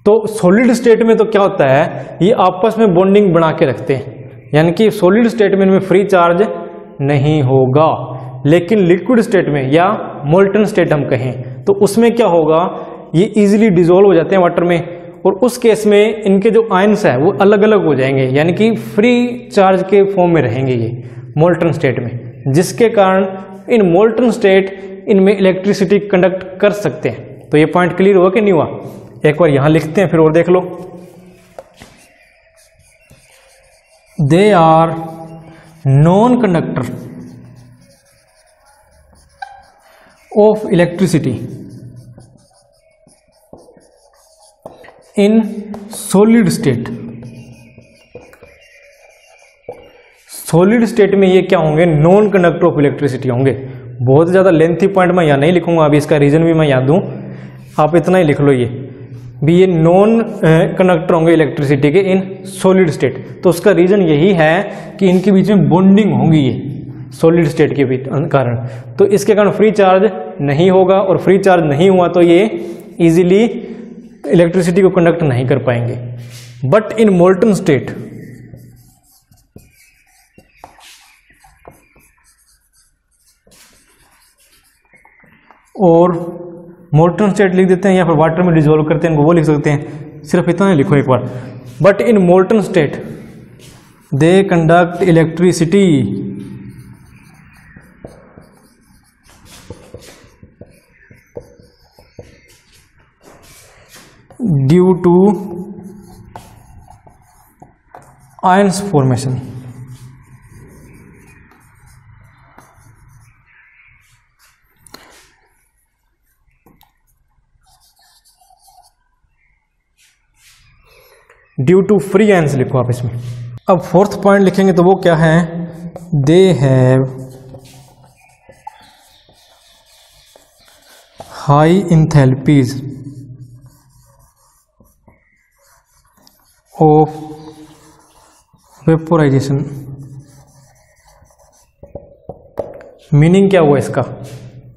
तो सॉलिड स्टेट में तो क्या होता है, ये आपस में बॉन्डिंग बना के रखते हैं, यानी कि सॉलिड स्टेट में इनमें फ्री चार्ज नहीं होगा। लेकिन लिक्विड स्टेट में या मोल्टन स्टेट हम कहें तो उसमें क्या होगा, ये इजीली डिसॉल्व हो जाते हैं वाटर में, और उस केस में इनके जो आयंस है वो अलग अलग हो जाएंगे, यानी कि फ्री चार्ज के फॉर्म में रहेंगे ये मोल्टन स्टेट में, जिसके कारण इन मोल्टन स्टेट इनमें इलेक्ट्रिसिटी कंडक्ट कर सकते हैं। तो ये पॉइंट क्लियर हुआ कि नहीं हुआ, एक बार यहां लिखते हैं फिर और देख लो। They are non conductor of electricity in solid state. Solid state में ये क्या होंगे, नॉन कंडक्टर ऑफ इलेक्ट्रिसिटी होंगे। बहुत ज्यादा लेंथी पॉइंट मैं यहाँ नहीं लिखूंगा, अभी इसका रीजन भी मैं याद दूं, आप इतना ही लिख लो, ये भी ये नॉन कंडक्टर होंगे इलेक्ट्रिसिटी के इन सॉलिड स्टेट। तो उसका रीजन यही है कि इनके बीच में बॉन्डिंग होंगी ये सॉलिड स्टेट के कारण, तो इसके कारण फ्री चार्ज नहीं होगा, और फ्री चार्ज नहीं हुआ तो ये इजीली इलेक्ट्रिसिटी को कंडक्ट नहीं कर पाएंगे। बट इन मोल्टन स्टेट, और मोल्टन स्टेट लिख देते हैं या फिर वाटर में डिसॉल्व करते हैं, इनको वो लिख सकते हैं, सिर्फ इतना ही लिखो एक बार। But in molten state they conduct electricity due to ions formation. Due to free ions लिखो आप इसमें। अब फोर्थ पॉइंट लिखेंगे तो वो क्या है, they have high enthalpies of vaporisation. Meaning क्या हुआ इसका,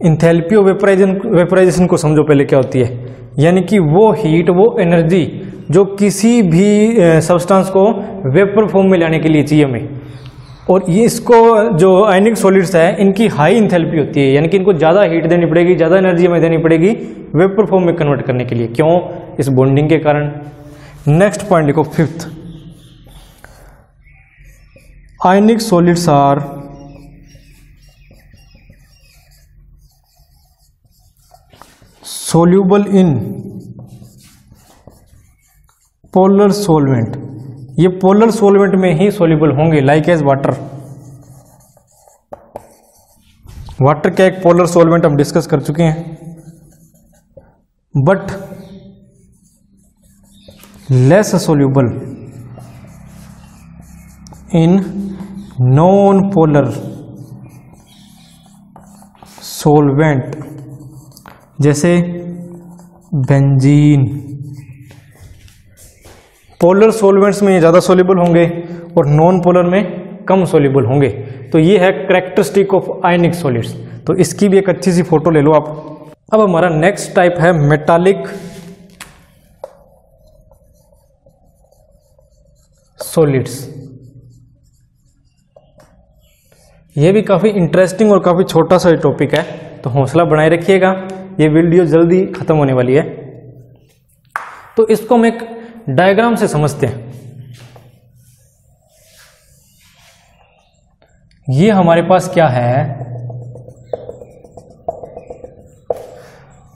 इंथैल्पी ऑफ वेपोराइजेशन को समझो पहले क्या होती है, यानी कि वो हीट, वो एनर्जी जो किसी भी सब्सटेंस को वेपर फॉर्म में लाने के लिए चाहिए हमें, और ये इसको जो आयनिक सॉलिड्स है इनकी हाई इंथैल्पी होती है, यानी कि इनको ज़्यादा हीट देनी पड़ेगी, ज़्यादा एनर्जी हमें देनी पड़ेगी वेपर फॉर्म में कन्वर्ट करने के लिए। क्यों, इस बॉन्डिंग के कारण। नेक्स्ट पॉइंट लिखो, fifth, ionic solids are soluble in polar solvent, ये पोलर सॉल्वेंट में ही soluble होंगे, लाइक एज वाटर। वाटर क्या एक पोलर सॉल्वेंट हम डिस्कस कर चुके हैं, but less soluble in non polar solvent, जैसे बेंजीन। पोलर सॉल्वेंट्स में ये ज़्यादा सोल्यूबल होंगे और नॉन पोलर में कम सोल्यूबल होंगे। तो ये है कैरेक्टरिस्टिक ऑफ आयनिक सॉलिड्स। तो इसकी भी एक अच्छी सी फोटो ले लो आप। अब हमारा नेक्स्ट टाइप है मेटालिक सॉलिड्स। ये भी काफ़ी इंटरेस्टिंग और काफ़ी छोटा सा टॉपिक है, तो हौसला बनाए रखिएगा, ये वीडियो जल्दी खत्म होने वाली है। तो इसको हम एक डायग्राम से समझते हैं। ये हमारे पास क्या है,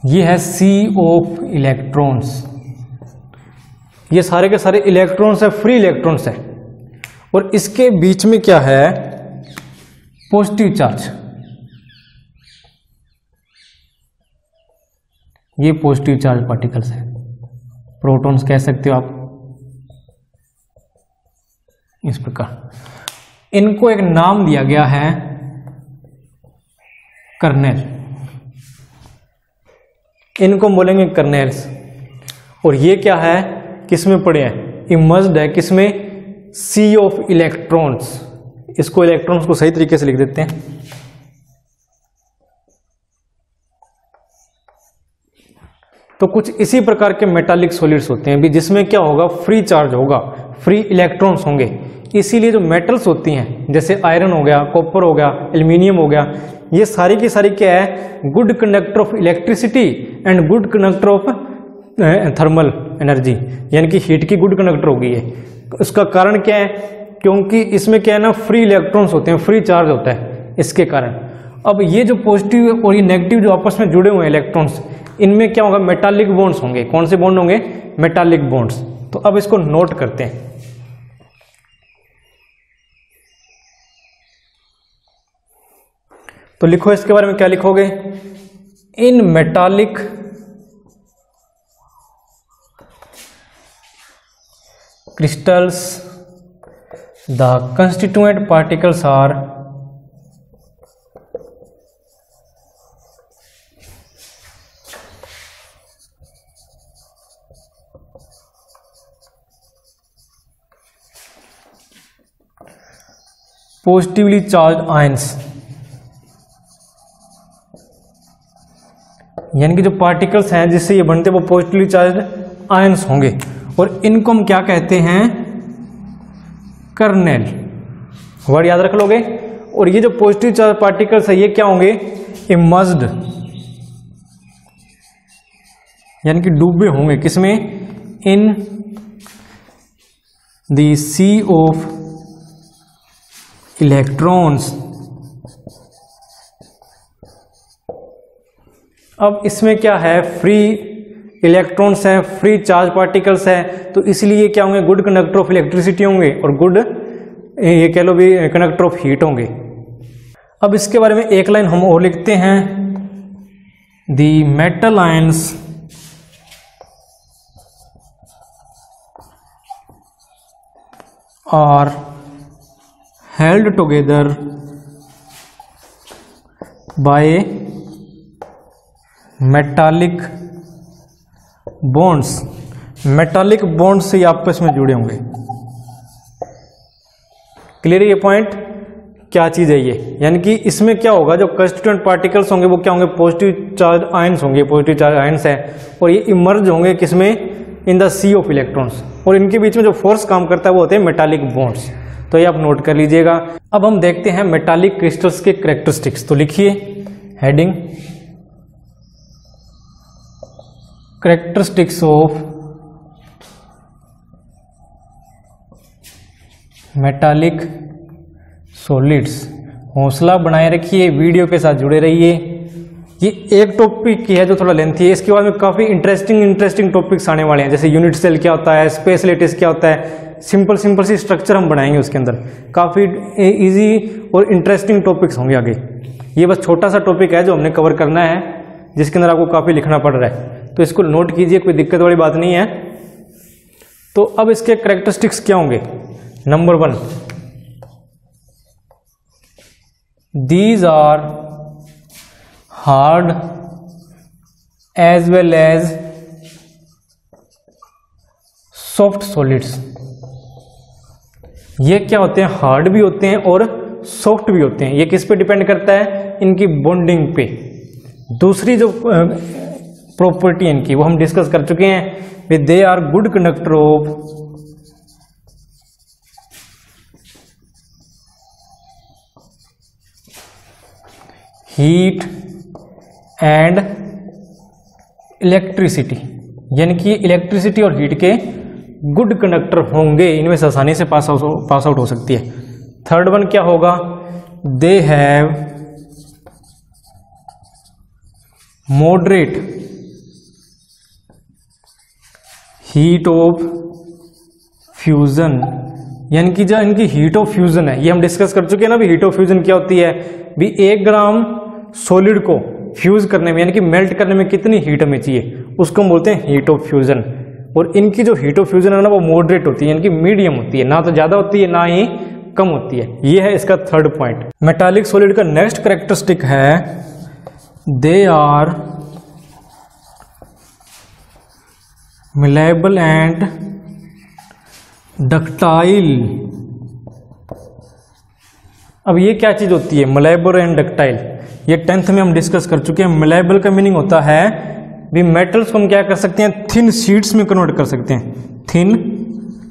ये है सी ऑफ इलेक्ट्रॉन्स। ये सारे के सारे इलेक्ट्रॉन्स है, फ्री इलेक्ट्रॉन्स है, और इसके बीच में क्या है, पॉजिटिव चार्ज। ये पॉजिटिव चार्ज पार्टिकल्स है, प्रोटॉन्स कह सकते हो आप, इस प्रकार। इनको एक नाम दिया गया है कर्नेल, इनको बोलेंगे कर्नेल्स। और ये क्या है, किसमें पड़े हैं, इमर्ज्ड है किसमें, सी ऑफ इलेक्ट्रॉन्स। इसको इलेक्ट्रॉन्स को सही तरीके से लिख देते हैं। तो कुछ इसी प्रकार के मेटालिक सॉलिड्स होते हैं भी, जिसमें क्या होगा, फ्री चार्ज होगा, फ्री इलेक्ट्रॉन्स होंगे। इसीलिए जो मेटल्स होती हैं, जैसे आयरन हो गया, कॉपर हो गया, एल्यूमिनियम हो गया, ये सारी की सारी क्या है, good conductor of electricity and good conductor of thermal energy, यानी कि हीट की गुड कंडक्टर होगी ये। उसका कारण क्या है, क्योंकि इसमें क्या है ना, फ्री इलेक्ट्रॉन्स होते हैं, फ्री चार्ज होता है, इसके कारण। अब ये जो पॉजिटिव और ये नेगेटिव जो आपस में जुड़े हुए हैं इलेक्ट्रॉन्स, इनमें क्या होगा, मेटालिक बॉन्ड्स होंगे। कौन से बॉन्ड होंगे, मेटालिक बॉन्ड्स। तो अब इसको नोट करते हैं। तो लिखो इसके बारे में, क्या लिखोगे, इन metallic crystals the constituent particles are positively charged ions, यानी कि जो पार्टिकल्स हैं जिससे ये बनते हैं वो पॉजिटिवली चार्ज्ड आयंस होंगे। और इनको हम क्या कहते हैं, कर्नेल। वर्ड याद रख लोगे। और ये जो पॉजिटिव चार्ज पार्टिकल्स है ये क्या होंगे, इमर्ज्ड, यानी कि डूबे होंगे किसमें, in the sea of electrons. अब इसमें क्या है, फ्री इलेक्ट्रॉन्स हैं, फ्री चार्ज पार्टिकल्स हैं, तो इसलिए क्या होंगे, गुड कंडक्टर ऑफ इलेक्ट्रिसिटी होंगे और गुड, ये कह लो भी, कंडक्टर ऑफ हीट होंगे। अब इसके बारे में एक लाइन हम और लिखते हैं, the metal ions are held together by metallic bonds. Metallic bonds से आपस में जुड़े होंगे। क्लियर है ये पॉइंट, क्या चीज है ये, यानी कि इसमें क्या होगा, जो कंस्टिट्यूएंट पार्टिकल्स होंगे वो क्या होंगे, पॉजिटिव चार्ज आयंस होंगे, पॉजिटिव चार्ज आयंस है, और ये इमर्ज होंगे किसमें, in the sea of electrons. और इनके बीच में जो फोर्स काम करता है वो होते हैं मेटालिक बॉन्ड्स। तो ये आप नोट कर लीजिएगा। अब हम देखते हैं मेटालिक क्रिस्टल्स के कैरेक्टरिस्टिक्स। तो लिखिए heading, characteristics of metallic solids. हौसला बनाए रखिए, वीडियो के साथ जुड़े रहिए। ये एक टॉपिक की है जो थोड़ा लेंथी है, इसके बाद में काफ़ी इंटरेस्टिंग टॉपिक्स आने वाले हैं, जैसे यूनिट सेल क्या होता है, स्पेस लेटिस क्या होता है, सिंपल सी स्ट्रक्चर हम बनाएंगे उसके अंदर। काफ़ी इजी और इंटरेस्टिंग टॉपिक्स होंगे आगे। ये बस छोटा सा टॉपिक है जो हमने कवर करना है, जिसके अंदर आपको काफ़ी लिखना पड़ रहा है, तो इसको नोट कीजिए, कोई दिक्कत वाली बात नहीं है। तो अब इसके कैरेक्टरिस्टिक्स क्या होंगे? Number 1, these are hard as well as soft solids. ये क्या होते हैं? हार्ड भी होते हैं और सॉफ्ट भी होते हैं। ये किस पे डिपेंड करता है? इनकी बॉन्डिंग पे। दूसरी जो प्रॉपर्टी इनकी वो हम डिस्कस कर चुके हैं, they are good conductor of heat and electricity, यानी कि इलेक्ट्रिसिटी और हीट के गुड कंडक्टर होंगे, इनमें से आसानी से पास आउट हो सकती है। थर्ड वन क्या होगा? They have moderate heat of fusion, यानी कि जो इनकी हीट ऑफ फ्यूजन है, ये हम डिस्कस कर चुके हैं ना भी। हीट ऑफ फ्यूजन क्या होती है भी? 1 ग्राम सॉलिड को फ्यूज करने में, यानी कि मेल्ट करने में कितनी हीट हमें चाहिए, उसको हम बोलते हैं हीट ऑफ फ्यूजन। और इनकी जो हीट ऑफ फ्यूजन है ना वो मॉडरेट होती है, यानी कि मीडियम होती है, ना तो ज्यादा होती है ना ही कम होती है। ये है इसका थर्ड पॉइंट। मेटालिक सॉलिड का नेक्स्ट कैरेक्टरिस्टिक है they are malleable and ductile. अब ये क्या चीज होती है malleable एंड डक्टाइल? ये 10th में हम डिस्कस कर चुके हैं। malleable का मीनिंग होता है भी मेटल्स को हम क्या कर सकते हैं? थिन शीट्स में कन्वर्ट कर सकते हैं। थिन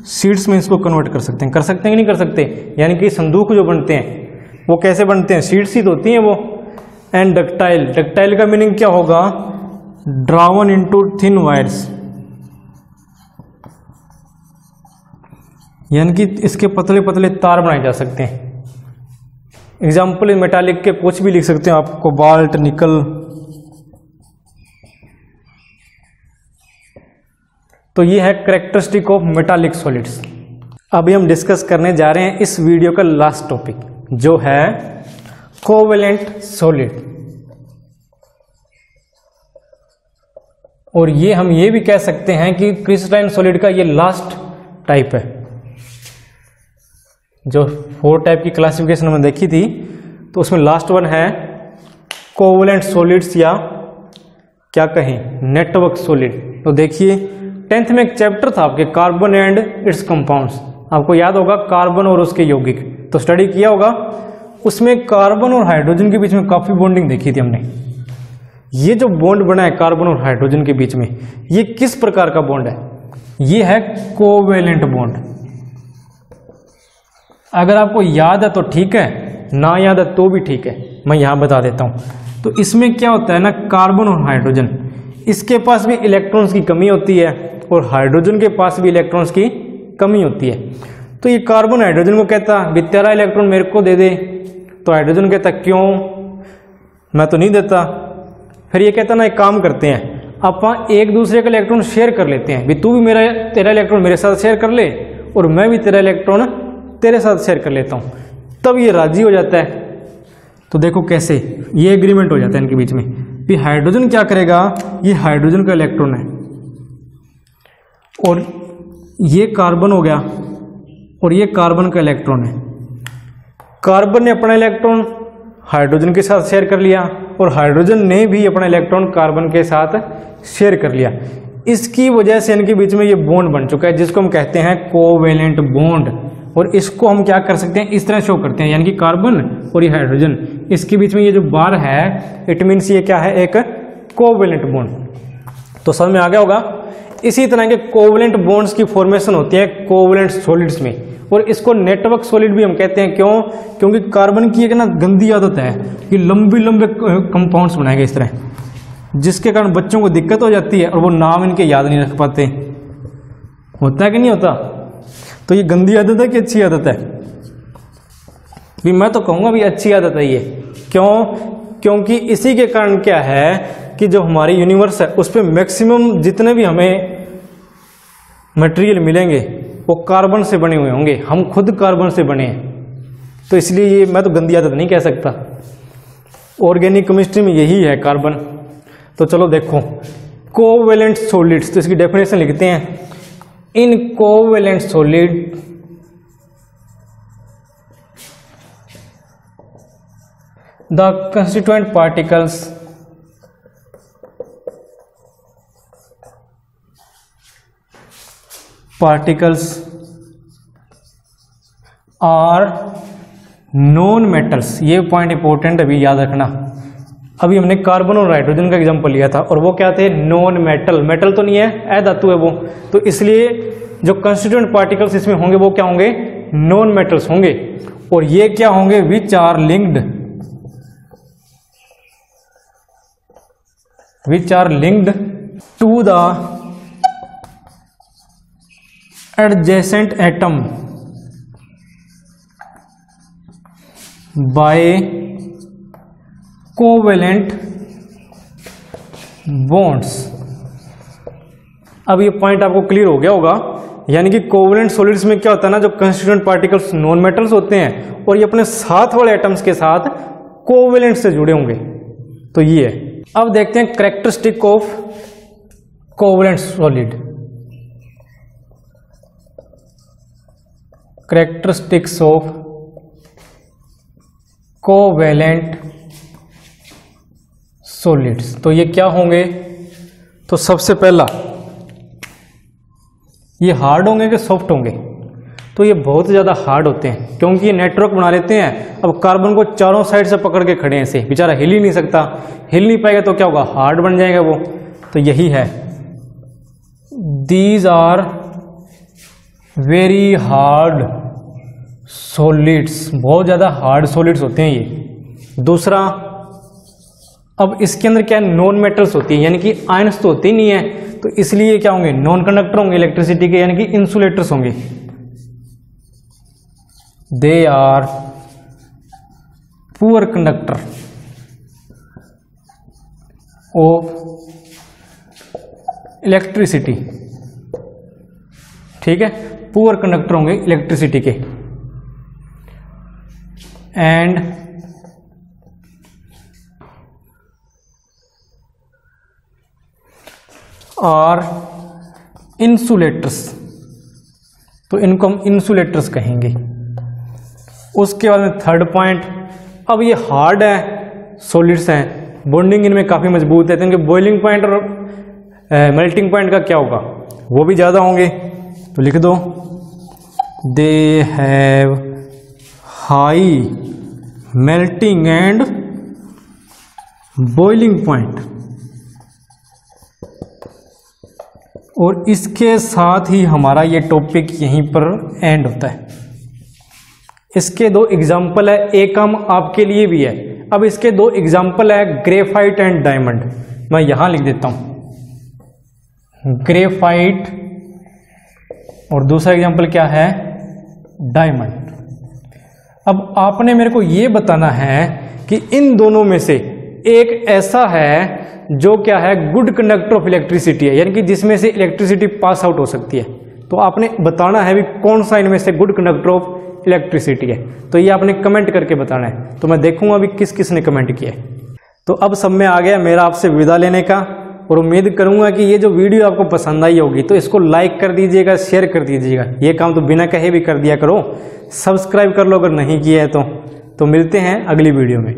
शीट्स में इसको कन्वर्ट कर सकते हैं कि नहीं कर सकते? यानी कि संदूक जो बनते हैं वो कैसे बनते हैं? शीट्स ही तो होती हैं वो। एंड डक्टाइल, डक्टाइल का मीनिंग क्या होगा? ड्रावन इनटू थिन वायर्स, यानी कि इसके पतले पतले तार बनाए जा सकते हैं। एग्जाम्पल मेटालिक के कुछ भी लिख सकते हैं आप, कोबाल्ट, निकल। तो ये है कैरेक्टरिस्टिक ऑफ मेटालिक सॉलिड्स। अभी हम डिस्कस करने जा रहे हैं इस वीडियो का लास्ट टॉपिक, जो है कोवेलेंट सॉलिड। और ये हम ये भी कह सकते हैं कि क्रिस्टलाइन सॉलिड का ये लास्ट टाइप है। जो 4 टाइप की क्लासिफिकेशन हमने देखी थी, तो उसमें लास्ट वन है कोवेलेंट सॉलिड्स, या क्या कहें नेटवर्क सॉलिड। तो देखिए 10th में एक चैप्टर था आपके कार्बन एंड इट्स कंपाउंड्स, आपको याद होगा कार्बन और उसके यौगिक, तो स्टडी किया होगा। उसमें कार्बन और हाइड्रोजन के बीच में काफी बॉन्डिंग देखी थी हमने। ये जो बॉन्ड बना है कार्बन और हाइड्रोजन के बीच में, ये किस प्रकार का बॉन्ड है? ये है कोवेलेंट बॉन्ड। अगर आपको याद है तो ठीक है, ना याद है तो भी ठीक है, मैं यहां बता देता हूं। तो इसमें क्या होता है ना, कार्बन और हाइड्रोजन, इसके पास भी इलेक्ट्रॉन्स की कमी होती है और हाइड्रोजन के पास भी इलेक्ट्रॉन्स की कमी होती है। तो ये कार्बन हाइड्रोजन को कहता भी तेरा इलेक्ट्रॉन मेरे को दे दे, तो हाइड्रोजन कहता क्यों, मैं तो नहीं देता। फिर ये कहता ना एक काम करते हैं, आप एक दूसरे का इलेक्ट्रॉन शेयर कर लेते हैं, भी तू भी तेरा इलेक्ट्रॉन मेरे साथ शेयर कर ले और मैं भी तेरा इलेक्ट्रॉन तेरे साथ शेयर कर लेता हूं। तब ये राजी हो जाता है। तो देखो कैसे ये एग्रीमेंट हो जाता है इनके बीच में। भी हाइड्रोजन क्या करेगा, ये हाइड्रोजन का इलेक्ट्रॉन है और ये कार्बन हो गया और ये कार्बन का इलेक्ट्रॉन है। कार्बन ने अपना इलेक्ट्रॉन हाइड्रोजन के साथ शेयर कर लिया और हाइड्रोजन ने भी अपना इलेक्ट्रॉन कार्बन के साथ शेयर कर लिया। इसकी वजह से इनके बीच में ये बॉन्ड बन चुका है, जिसको हम कहते हैं कोवेलेंट बॉन्ड। और इसको हम क्या कर सकते हैं, इस तरह शो करते हैं, यानी कि कार्बन और ये हाइड्रोजन, इसके बीच में ये जो बार है, इट मीन्स ये क्या है, एक कोवेलेंट बॉन्ड। तो समझ में आ गया होगा। इसी तरह के कोवेलेंट बॉन्ड्स की फॉर्मेशन होती है कोवेलेंट सॉलिड्स में, और इसको नेटवर्क सॉलिड भी हम कहते हैं। क्यों? क्योंकि कार्बन की एक ना गंदी आदत है कि लंबे लंबे कंपाउंड्स बनाएंगे इस तरह, जिसके कारण बच्चों को दिक्कत हो जाती है और वो नाम इनके याद नहीं रख पाते। होता है कि नहीं होता? तो ये गंदी आदत है कि अच्छी आदत है? भी मैं तो कहूँगा भी अच्छी आदत है ये। क्यों? क्योंकि इसी के कारण क्या है कि जो हमारी यूनिवर्स है उस पर मैक्सिमम जितने भी हमें मटेरियल मिलेंगे वो कार्बन से बने हुए होंगे, हम खुद कार्बन से बने हैं। तो इसलिए ये मैं तो गंदी आदत नहीं कह सकता, ऑर्गेनिक केमिस्ट्री में यही है कार्बन। तो चलो देखो कोवेलेंट सॉलिड्स, तो इसकी डेफिनेशन लिखते हैं। In covalent solid the constituent particles are non metals. ये पॉइंट इंपॉर्टेंट अभी याद रखना। अभी हमने कार्बन और नाइट्रोजन का एग्जांपल लिया था और वो क्या थे? Non metal. मेटल तो नहीं है, अधातु है वो। तो इसलिए जो कंस्टिट्यूएंट पार्टिकल्स इसमें होंगे वो क्या होंगे? नॉन मेटल्स होंगे। और ये क्या होंगे? Which are linked to the adjacent atom by covalent bonds. अब ये पॉइंट आपको क्लियर हो गया होगा। यानी कि कोवेलेंट सॉलिड्स में क्या होता है ना, जो कंस्टिट्यूएंट पार्टिकल्स नॉन मेटल्स होते हैं और ये अपने साथ वाले एटम्स के साथ कोवेलेंट से जुड़े होंगे। तो ये है। अब देखते हैं characteristic of covalent solid. Characteristics of covalent solids. तो ये क्या होंगे? तो सबसे पहला, ये हार्ड होंगे कि सॉफ्ट होंगे? तो ये बहुत ज़्यादा हार्ड होते हैं क्योंकि ये नेटवर्क बना लेते हैं। अब कार्बन को चारों साइड से पकड़ के खड़े हैं, ऐसे बेचारा हिल ही नहीं सकता। हिल नहीं पाएगा तो क्या होगा? हार्ड बन जाएगा वो। तो यही है, these are very hard solids. बहुत ज़्यादा हार्ड सॉलिड्स होते हैं ये। दूसरा, अब इसके अंदर क्या है? नॉन मेटल्स होती है, यानी कि आयंस तो होते ही नहीं है। तो इसलिए क्या होंगे? नॉन कंडक्टर होंगे इलेक्ट्रिसिटी के, यानी कि इंसुलेटर्स होंगे। They are poor conductor of electricity. ठीक है, पुअर कंडक्टर होंगे इलेक्ट्रिसिटी के। And are insulators. तो इनको हम इंसुलेटर्स कहेंगे। उसके बाद में थर्ड पॉइंट, अब ये हार्ड है सॉलिड्स हैं, बॉन्डिंग इनमें काफ़ी मजबूत है, तो इनके बॉइलिंग पॉइंट और मेल्टिंग पॉइंट का क्या होगा? वो भी ज़्यादा होंगे। तो लिख दो, they have high melting and boiling point. और इसके साथ ही हमारा ये टॉपिक यहीं पर एंड होता है। इसके दो एग्जाम्पल है, एक काम आपके लिए भी है। अब इसके दो एग्जाम्पल है, ग्रेफाइट एंड डायमंड। मैं यहां लिख देता हूं, ग्रेफाइट, और दूसरा एग्जाम्पल क्या है? डायमंड। अब आपने मेरे को ये बताना है कि इन दोनों में से एक ऐसा है जो क्या है? गुड कंडक्टर ऑफ इलेक्ट्रिसिटी है, यानी कि जिसमें से इलेक्ट्रिसिटी पास आउट हो सकती है। तो आपने बताना है भी कौन सा इनमें से गुड कंडक्टर ऑफ इलेक्ट्रिसिटी है। तो ये आपने कमेंट करके बताना है। तो मैं देखूंगा अभी किस किस ने कमेंट किया है। तो अब सब में आ गया मेरा आपसे विदा लेने का, और उम्मीद करूंगा कि ये जो वीडियो आपको पसंद आई होगी। तो इसको लाइक कर दीजिएगा, शेयर कर दीजिएगा। ये काम तो बिना कहे भी कर दिया करो। सब्सक्राइब कर लो अगर नहीं किया है तो मिलते हैं अगली वीडियो में।